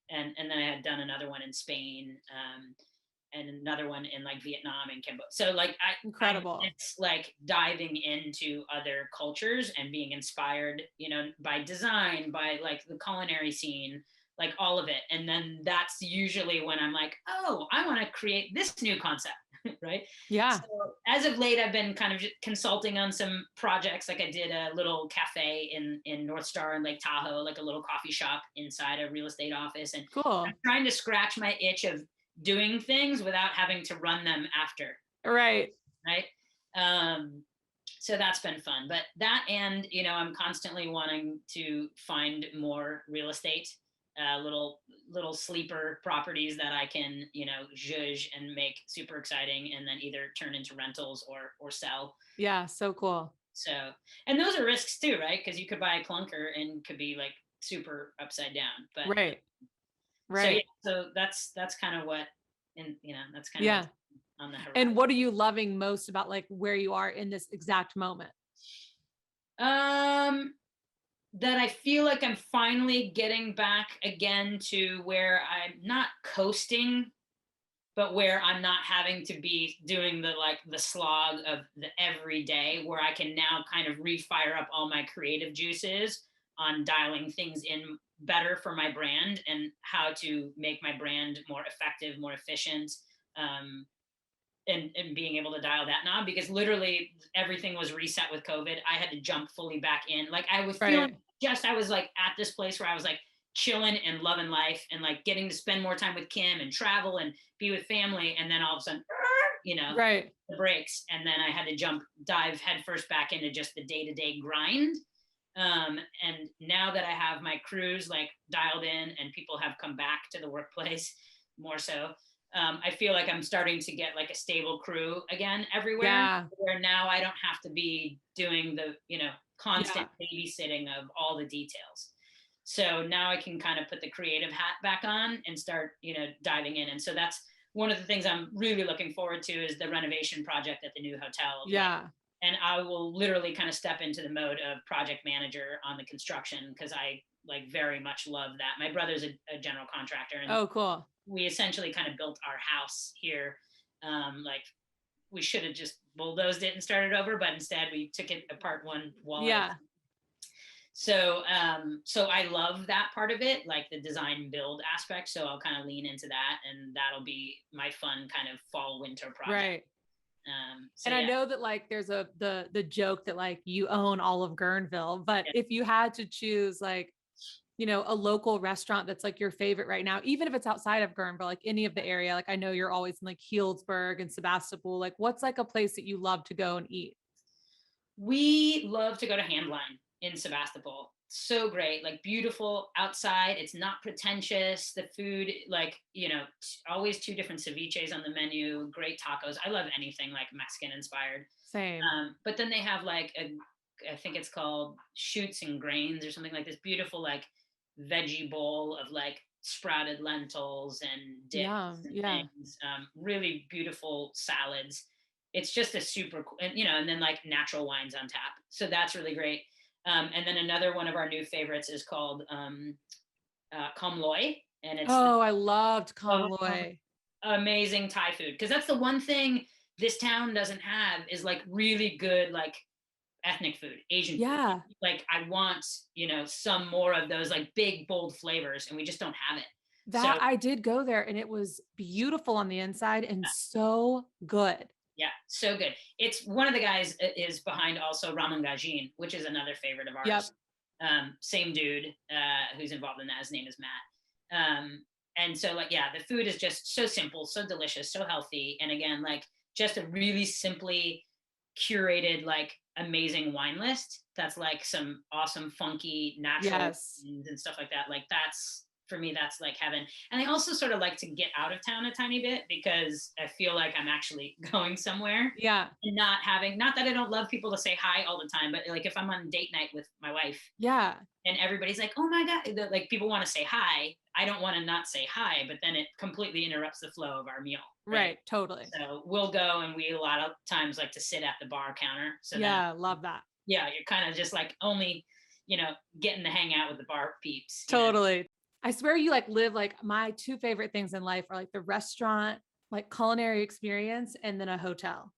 And then I had done another one in Spain. And another one in like Vietnam and Cambodia. So like Incredible. it's like diving into other cultures and being inspired, by design, by like the culinary scene, like all of it. And then that's usually when I'm like, oh, I want to create this new concept, right? Yeah. So as of late, I've been kind of consulting on some projects. Like I did a little cafe in North Star and Lake Tahoe, like a little coffee shop inside a real estate office. And I'm Cool. trying to scratch my itch of doing things without having to run them after, Right. right? So that's been fun. But that, and I'm constantly wanting to find more real estate, little sleeper properties that I can zhuzh and make super exciting, and then either turn into rentals or sell. Yeah. So cool. So, and those are risks too, right? Because you could buy a clunker and could be like super upside down. But Right. so yeah, Right. so that's kind of what, and that's kind of Yeah. what's on the horizon. And what are you loving most about like where you are in this exact moment? That I feel like I'm finally getting back again to where I'm not coasting, but where I'm not having to be doing the slog of the everyday, where I can now kind of refire up all my creative juices on dialing things in better for my brand and how to make my brand more effective, more efficient, and being able to dial that knob, because literally everything was reset with COVID. I had to jump fully back in. Like I was feeling I was like at this place where I was like chilling and loving life and like getting to spend more time with Kim and travel and be with family. And then all of a sudden, the brakes. And then I had to dive headfirst back into just the day-to-day grind. And now that I have my crews like dialed in and people have come back to the workplace more so, I feel like I'm starting to get like a stable crew again everywhere, where now I don't have to be doing the, constant babysitting of all the details. So now I can kind of put the creative hat back on and start, diving in. And so that's one of the things I'm really looking forward to, is the renovation project at the new hotel. And I will literally kind of step into the mode of project manager on the construction, because I like very much love that. My brother's a general contractor. And cool. We essentially kind of built our house here. Like we should have just bulldozed it and started over, but instead we took it apart one wall. So I love that part of it, like the design build aspect. So I'll kind of lean into that, and that'll be my fun kind of fall winter project. And I know that like there's the joke that like you own all of Guerneville, but if you had to choose like, a local restaurant that's like your favorite right now, even if it's outside of Guerneville, like any of the area, like I know you're always in like Healdsburg and Sebastopol, like what's like a place that you love to go and eat? We love to go to Handline in Sebastopol. So great, like beautiful outside. It's not pretentious. The food, like, always 2 different ceviches on the menu, great tacos. I love anything like Mexican inspired. Same. But then they have like I think it's called Shoots and Grains or something, like this beautiful like veggie bowl of like sprouted lentils and dips and things. Really beautiful salads. It's just a super, and then like natural wines on tap. So that's really great. And then another one of our new favorites is called Kham Loi. And it's I loved Kham Loi. Amazing Thai food. Because that's the one thing this town doesn't have, is like really good like ethnic food, Asian food. Like I want, some more of those like big, bold flavors, and we just don't have it. I did go there and it was beautiful on the inside and so good. Yeah, so good. It's one of the guys is behind also Ramen Gajin, which is another favorite of ours. Same dude who's involved in that. His name is Matt. And so like, the food is just so simple, so delicious, so healthy. And again, like just a really simply curated, like amazing wine list. That's like some awesome, funky, natural wines and stuff like that. Like that's, for me, that's like heaven. And I also sort of like to get out of town a tiny bit, because I feel like I'm actually going somewhere. And not that I don't love people to say hi all the time, but like if I'm on date night with my wife. And everybody's like, oh my God, like people want to say hi. I don't want to not say hi, but then it completely interrupts the flow of our meal. Right. Totally. So we'll go, and we a lot of times like to sit at the bar counter. So love that. You're kind of just like only, getting to hang out with the bar peeps. Totally. I swear you like live, like my 2 favorite things in life are like the restaurant, like culinary experience, and then a hotel.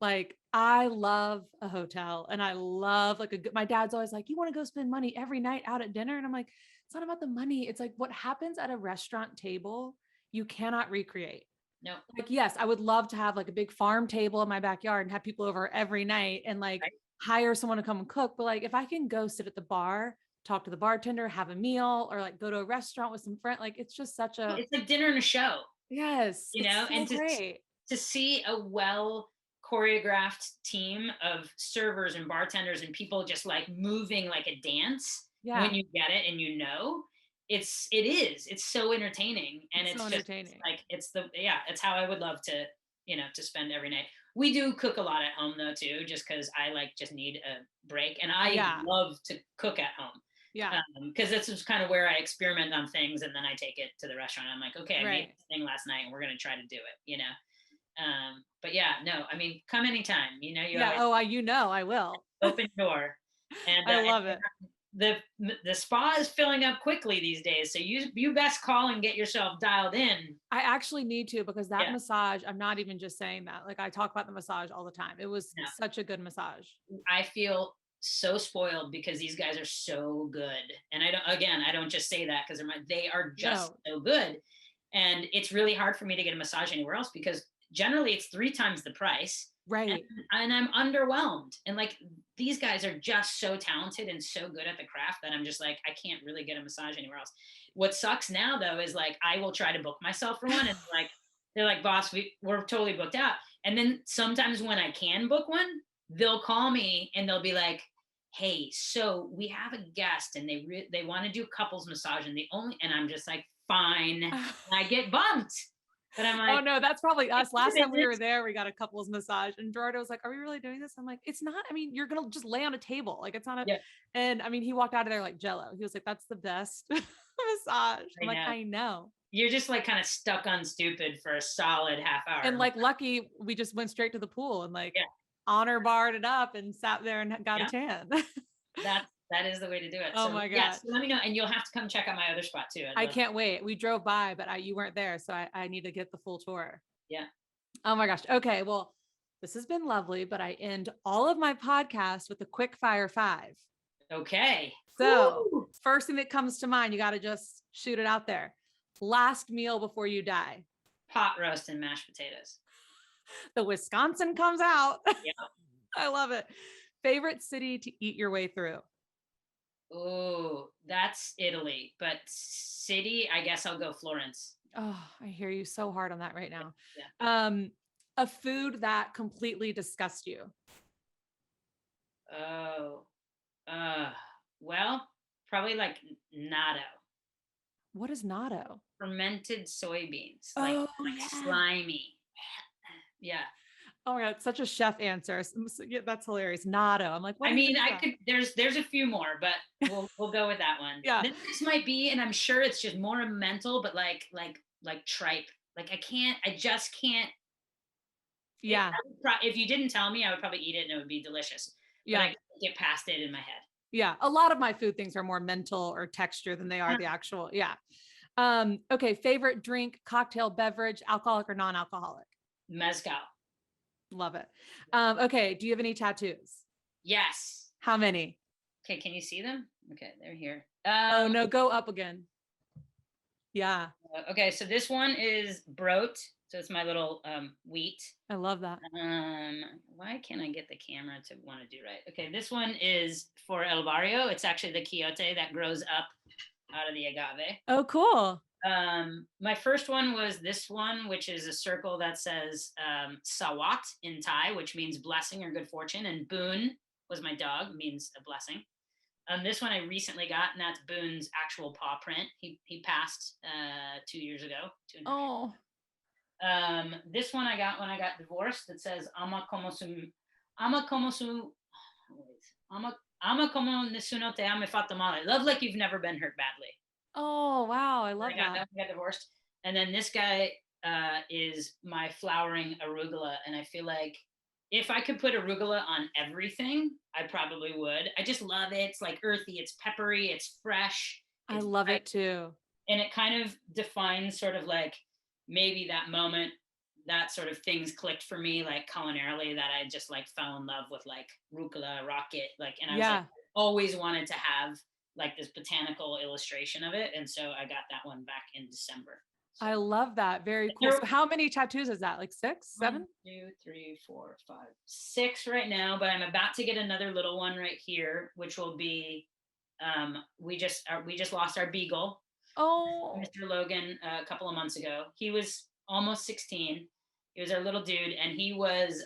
Like I love a hotel, and I love like my dad's always like, you want to go spend money every night out at dinner? And I'm like, it's not about the money. It's like what happens at a restaurant table, you cannot recreate. No. Like, yes, I would love to have like a big farm table in my backyard and have people over every night and like hire someone to come and cook. But like, if I can go sit at the bar, talk to the bartender, have a meal, or like go to a restaurant with some friends, like it's just such a, it's like dinner and a show. Yes. And to see a well choreographed team of servers and bartenders and people just like moving like a dance when you get it, and it's so entertaining, and it's so entertaining. Like it's how I would love to to spend every night. We do cook a lot at home though too, just because I like just need a break, and I love to cook at home. Because this is kind of where I experiment on things, and then I take it to the restaurant. I'm like, okay, I made this thing last night, and we're gonna try to do it. But I mean, come anytime. I will. Open door. And I love it. The spa is filling up quickly these days, so you best call and get yourself dialed in. I actually need to, because that massage, I'm not even just saying that, like I talk about the massage all the time. It was such a good massage. I feel so spoiled because these guys are so good, and I don't just say that because they are just so good. And it's really hard for me to get a massage anywhere else because generally it's 3 times the price. Right. And I'm underwhelmed. And like these guys are just so talented and so good at the craft that I'm just like, I can't really get a massage anywhere else. What sucks now though is like I will try to book myself for one and like they're like, boss, we're totally booked out. And then sometimes when I can book one, they'll call me and they'll be like, hey, so we have a guest and they want to do couples massage and I'm just like, fine. And I get bumped. But I'm like, oh no, that's probably us. Last time we were there, we got a couples massage and Gerardo was like, are we really doing this? I'm like, it's not, I mean, you're going to just lay on a table. Like it's not yeah. And I mean, he walked out of there like jello. He was like, that's the best massage. I'm like, I know. You're just like kind of stuck on stupid for a solid half hour. And like lucky, we just went straight to the pool and like honor barred it up and sat there and got a tan. That is the way to do it. Oh my God. Yes, let me know. And you'll have to come check out my other spot too. I can't wait. We drove by, but you weren't there. So I need to get the full tour. Yeah. Oh my gosh. Okay. Well, this has been lovely, but I end all of my podcasts with a quick fire 5. Okay. So first thing that comes to mind, you got to just shoot it out there. Last meal before you die. Pot roast and mashed potatoes. The Wisconsin comes out. Yeah. I love it. Favorite city to eat your way through? Oh, that's Italy. But city, I guess I'll go Florence. Oh, I hear you so hard on that right now. Yeah. A food that completely disgusts you. Oh, well, probably like natto. What is natto? Fermented soybeans, like slimy. Yeah. Oh my God, it's such a chef answer. Yeah, that's hilarious. Natto. I'm like, I mean, there's a few more, but we'll go with that one. Yeah. This might be, and I'm sure it's just more mental, but like tripe. Like I just can't. Yeah. If you didn't tell me, I would probably eat it and it would be delicious. Yeah. But I can't get past it in my head. Yeah. A lot of my food things are more mental or texture than they are the actual. Yeah. Okay. Favorite drink, cocktail, beverage, alcoholic or non-alcoholic? Mezcal. Love it. Okay. Do you have any tattoos? Yes. How many? Okay. Can you see them? Okay. They're here. Oh no, go up again. Yeah. Okay. So this one is Brot. So it's my little wheat. I love that. Why can't I get the camera to want to do right? Okay. This one is for El Barrio. It's actually the quiote that grows up out of the agave. Oh, cool. My first one was this one, which is a circle that says Sawat in Thai, which means blessing or good fortune. And Boon was my dog, means a blessing. This one I recently got, and that's Boone's actual paw print. He passed 2 years ago. Oh. This one I got when I got divorced that says Ama como nessuno te ame fatto male. Love like you've never been hurt badly. Oh, wow. I love that. I got divorced. And then this guy is my flowering arugula. And I feel like if I could put arugula on everything, I probably would. I just love it. It's like earthy, it's peppery, it's fresh. I love it too. And it kind of defines sort of like maybe that moment that sort of things clicked for me, like culinarily, that I just like fell in love with like rucola, rocket, like, and I was like, always wanted to have like this botanical illustration of it. And so I got that one back in December. So, I love that. Very cool. So how many tattoos is that? Like 6, 7? 1, 2, 3, 4, 5, 6 right now, but I'm about to get another little one right here, which will be, we just lost our beagle. Oh, Mr. Logan a couple of months ago. He was almost 16. He was our little dude, and he was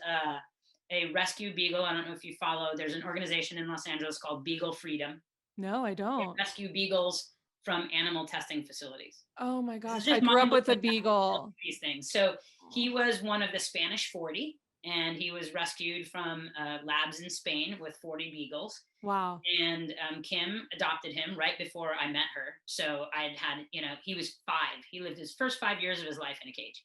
a rescue beagle. I don't know if you follow. There's an organization in Los Angeles called Beagle Freedom. No, I don't. They rescue beagles from animal testing facilities. Oh my gosh, I grew up with a beagle. These things. So he was one of the Spanish 40, and he was rescued from labs in Spain with 40 beagles. Wow. And Kim adopted him right before I met her. So I'd had, he was 5. He lived his first 5 years of his life in a cage.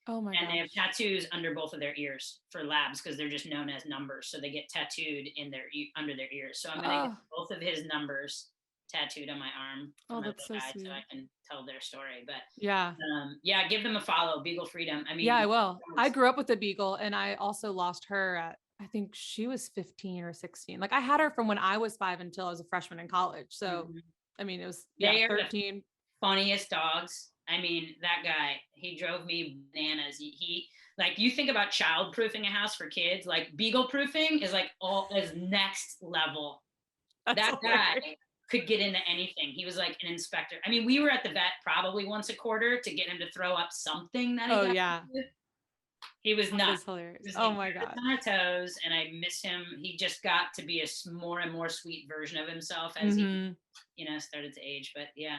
Oh my god. And they have tattoos under both of their ears for labs because they're just known as numbers. So they get tattooed in under their ears. So I'm going to get both of his numbers tattooed on my arm for my that's so sweet. so I can tell their story. But yeah, give them a follow, Beagle Freedom. I mean, yeah, I will. I grew up with a beagle, and I also lost her at, I think she was 15 or 16. Like I had her from when I was 5 until I was a freshman in college. So I mean, it was 13. Funniest dogs. I mean, that guy, he drove me bananas. He like, you think about child proofing a house for kids, like beagle proofing is like all is next level. That's That hilarious. guy could get into anything. He was like an inspector. I mean, we were at the vet probably once a quarter to get him to throw up something that he Oh got yeah. into. He was That nuts. is hilarious. He was Oh like my God. on our toes, and I miss him. He just got to be a more and more sweet version of himself as he, started to age. But yeah,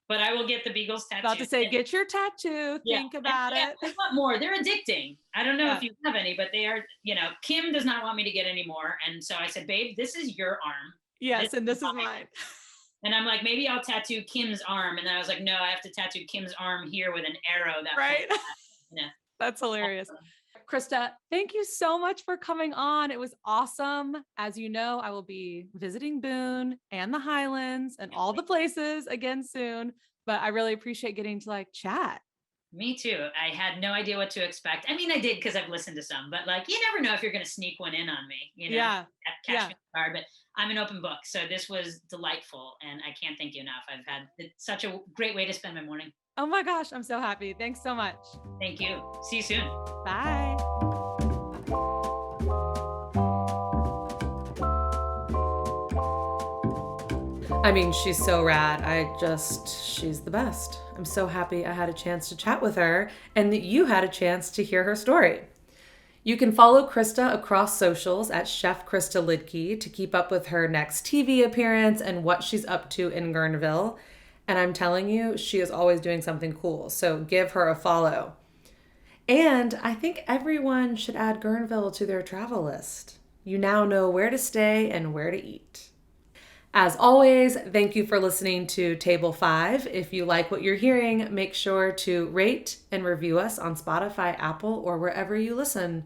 but I will get the beagles tattoo. About to say, get your tattoo. Think about it. I want more. They're addicting. I don't know if Yeah. you have any, but they are. Kim does not want me to get any more, and so I said, "Babe, this is your arm." Yes, and this is mine. And I'm like, maybe I'll tattoo Kim's arm. And then I was like, no, I have to tattoo Kim's arm here with an arrow. That Right. Yeah. That's hilarious. Krista, thank you so much for coming on. It was awesome. As you know, I will be visiting Boone and the Highlands and all the places again soon, but I really appreciate getting to like chat. Me too. I had no idea what to expect. I mean, I did because I've listened to some, but like, you never know if you're going to sneak one in on me, Yeah. Catch me off guard, but I'm an open book. So this was delightful. And I can't thank you enough. I've had such a great way to spend my morning. Oh my gosh. I'm so happy. Thanks so much. Thank you. See you soon. Bye. I mean, she's so rad. She's the best. I'm so happy I had a chance to chat with her and that you had a chance to hear her story. You can follow Crista across socials at Chef Crista Luedtke to keep up with her next TV appearance and what she's up to in Guerneville. And I'm telling you, she is always doing something cool. So give her a follow. And I think everyone should add Guerneville to their travel list. You now know where to stay and where to eat. As always, thank you for listening to Table 5. If you like what you're hearing, make sure to rate and review us on Spotify, Apple, or wherever you listen.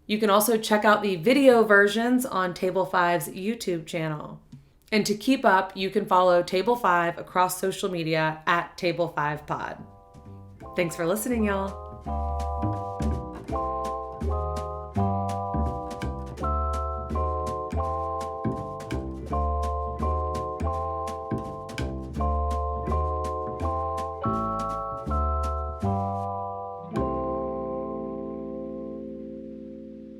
You can also check out the video versions on Table 5's YouTube channel. And to keep up, you can follow Table 5 across social media at Table 5 Pod. Thanks for listening, y'all.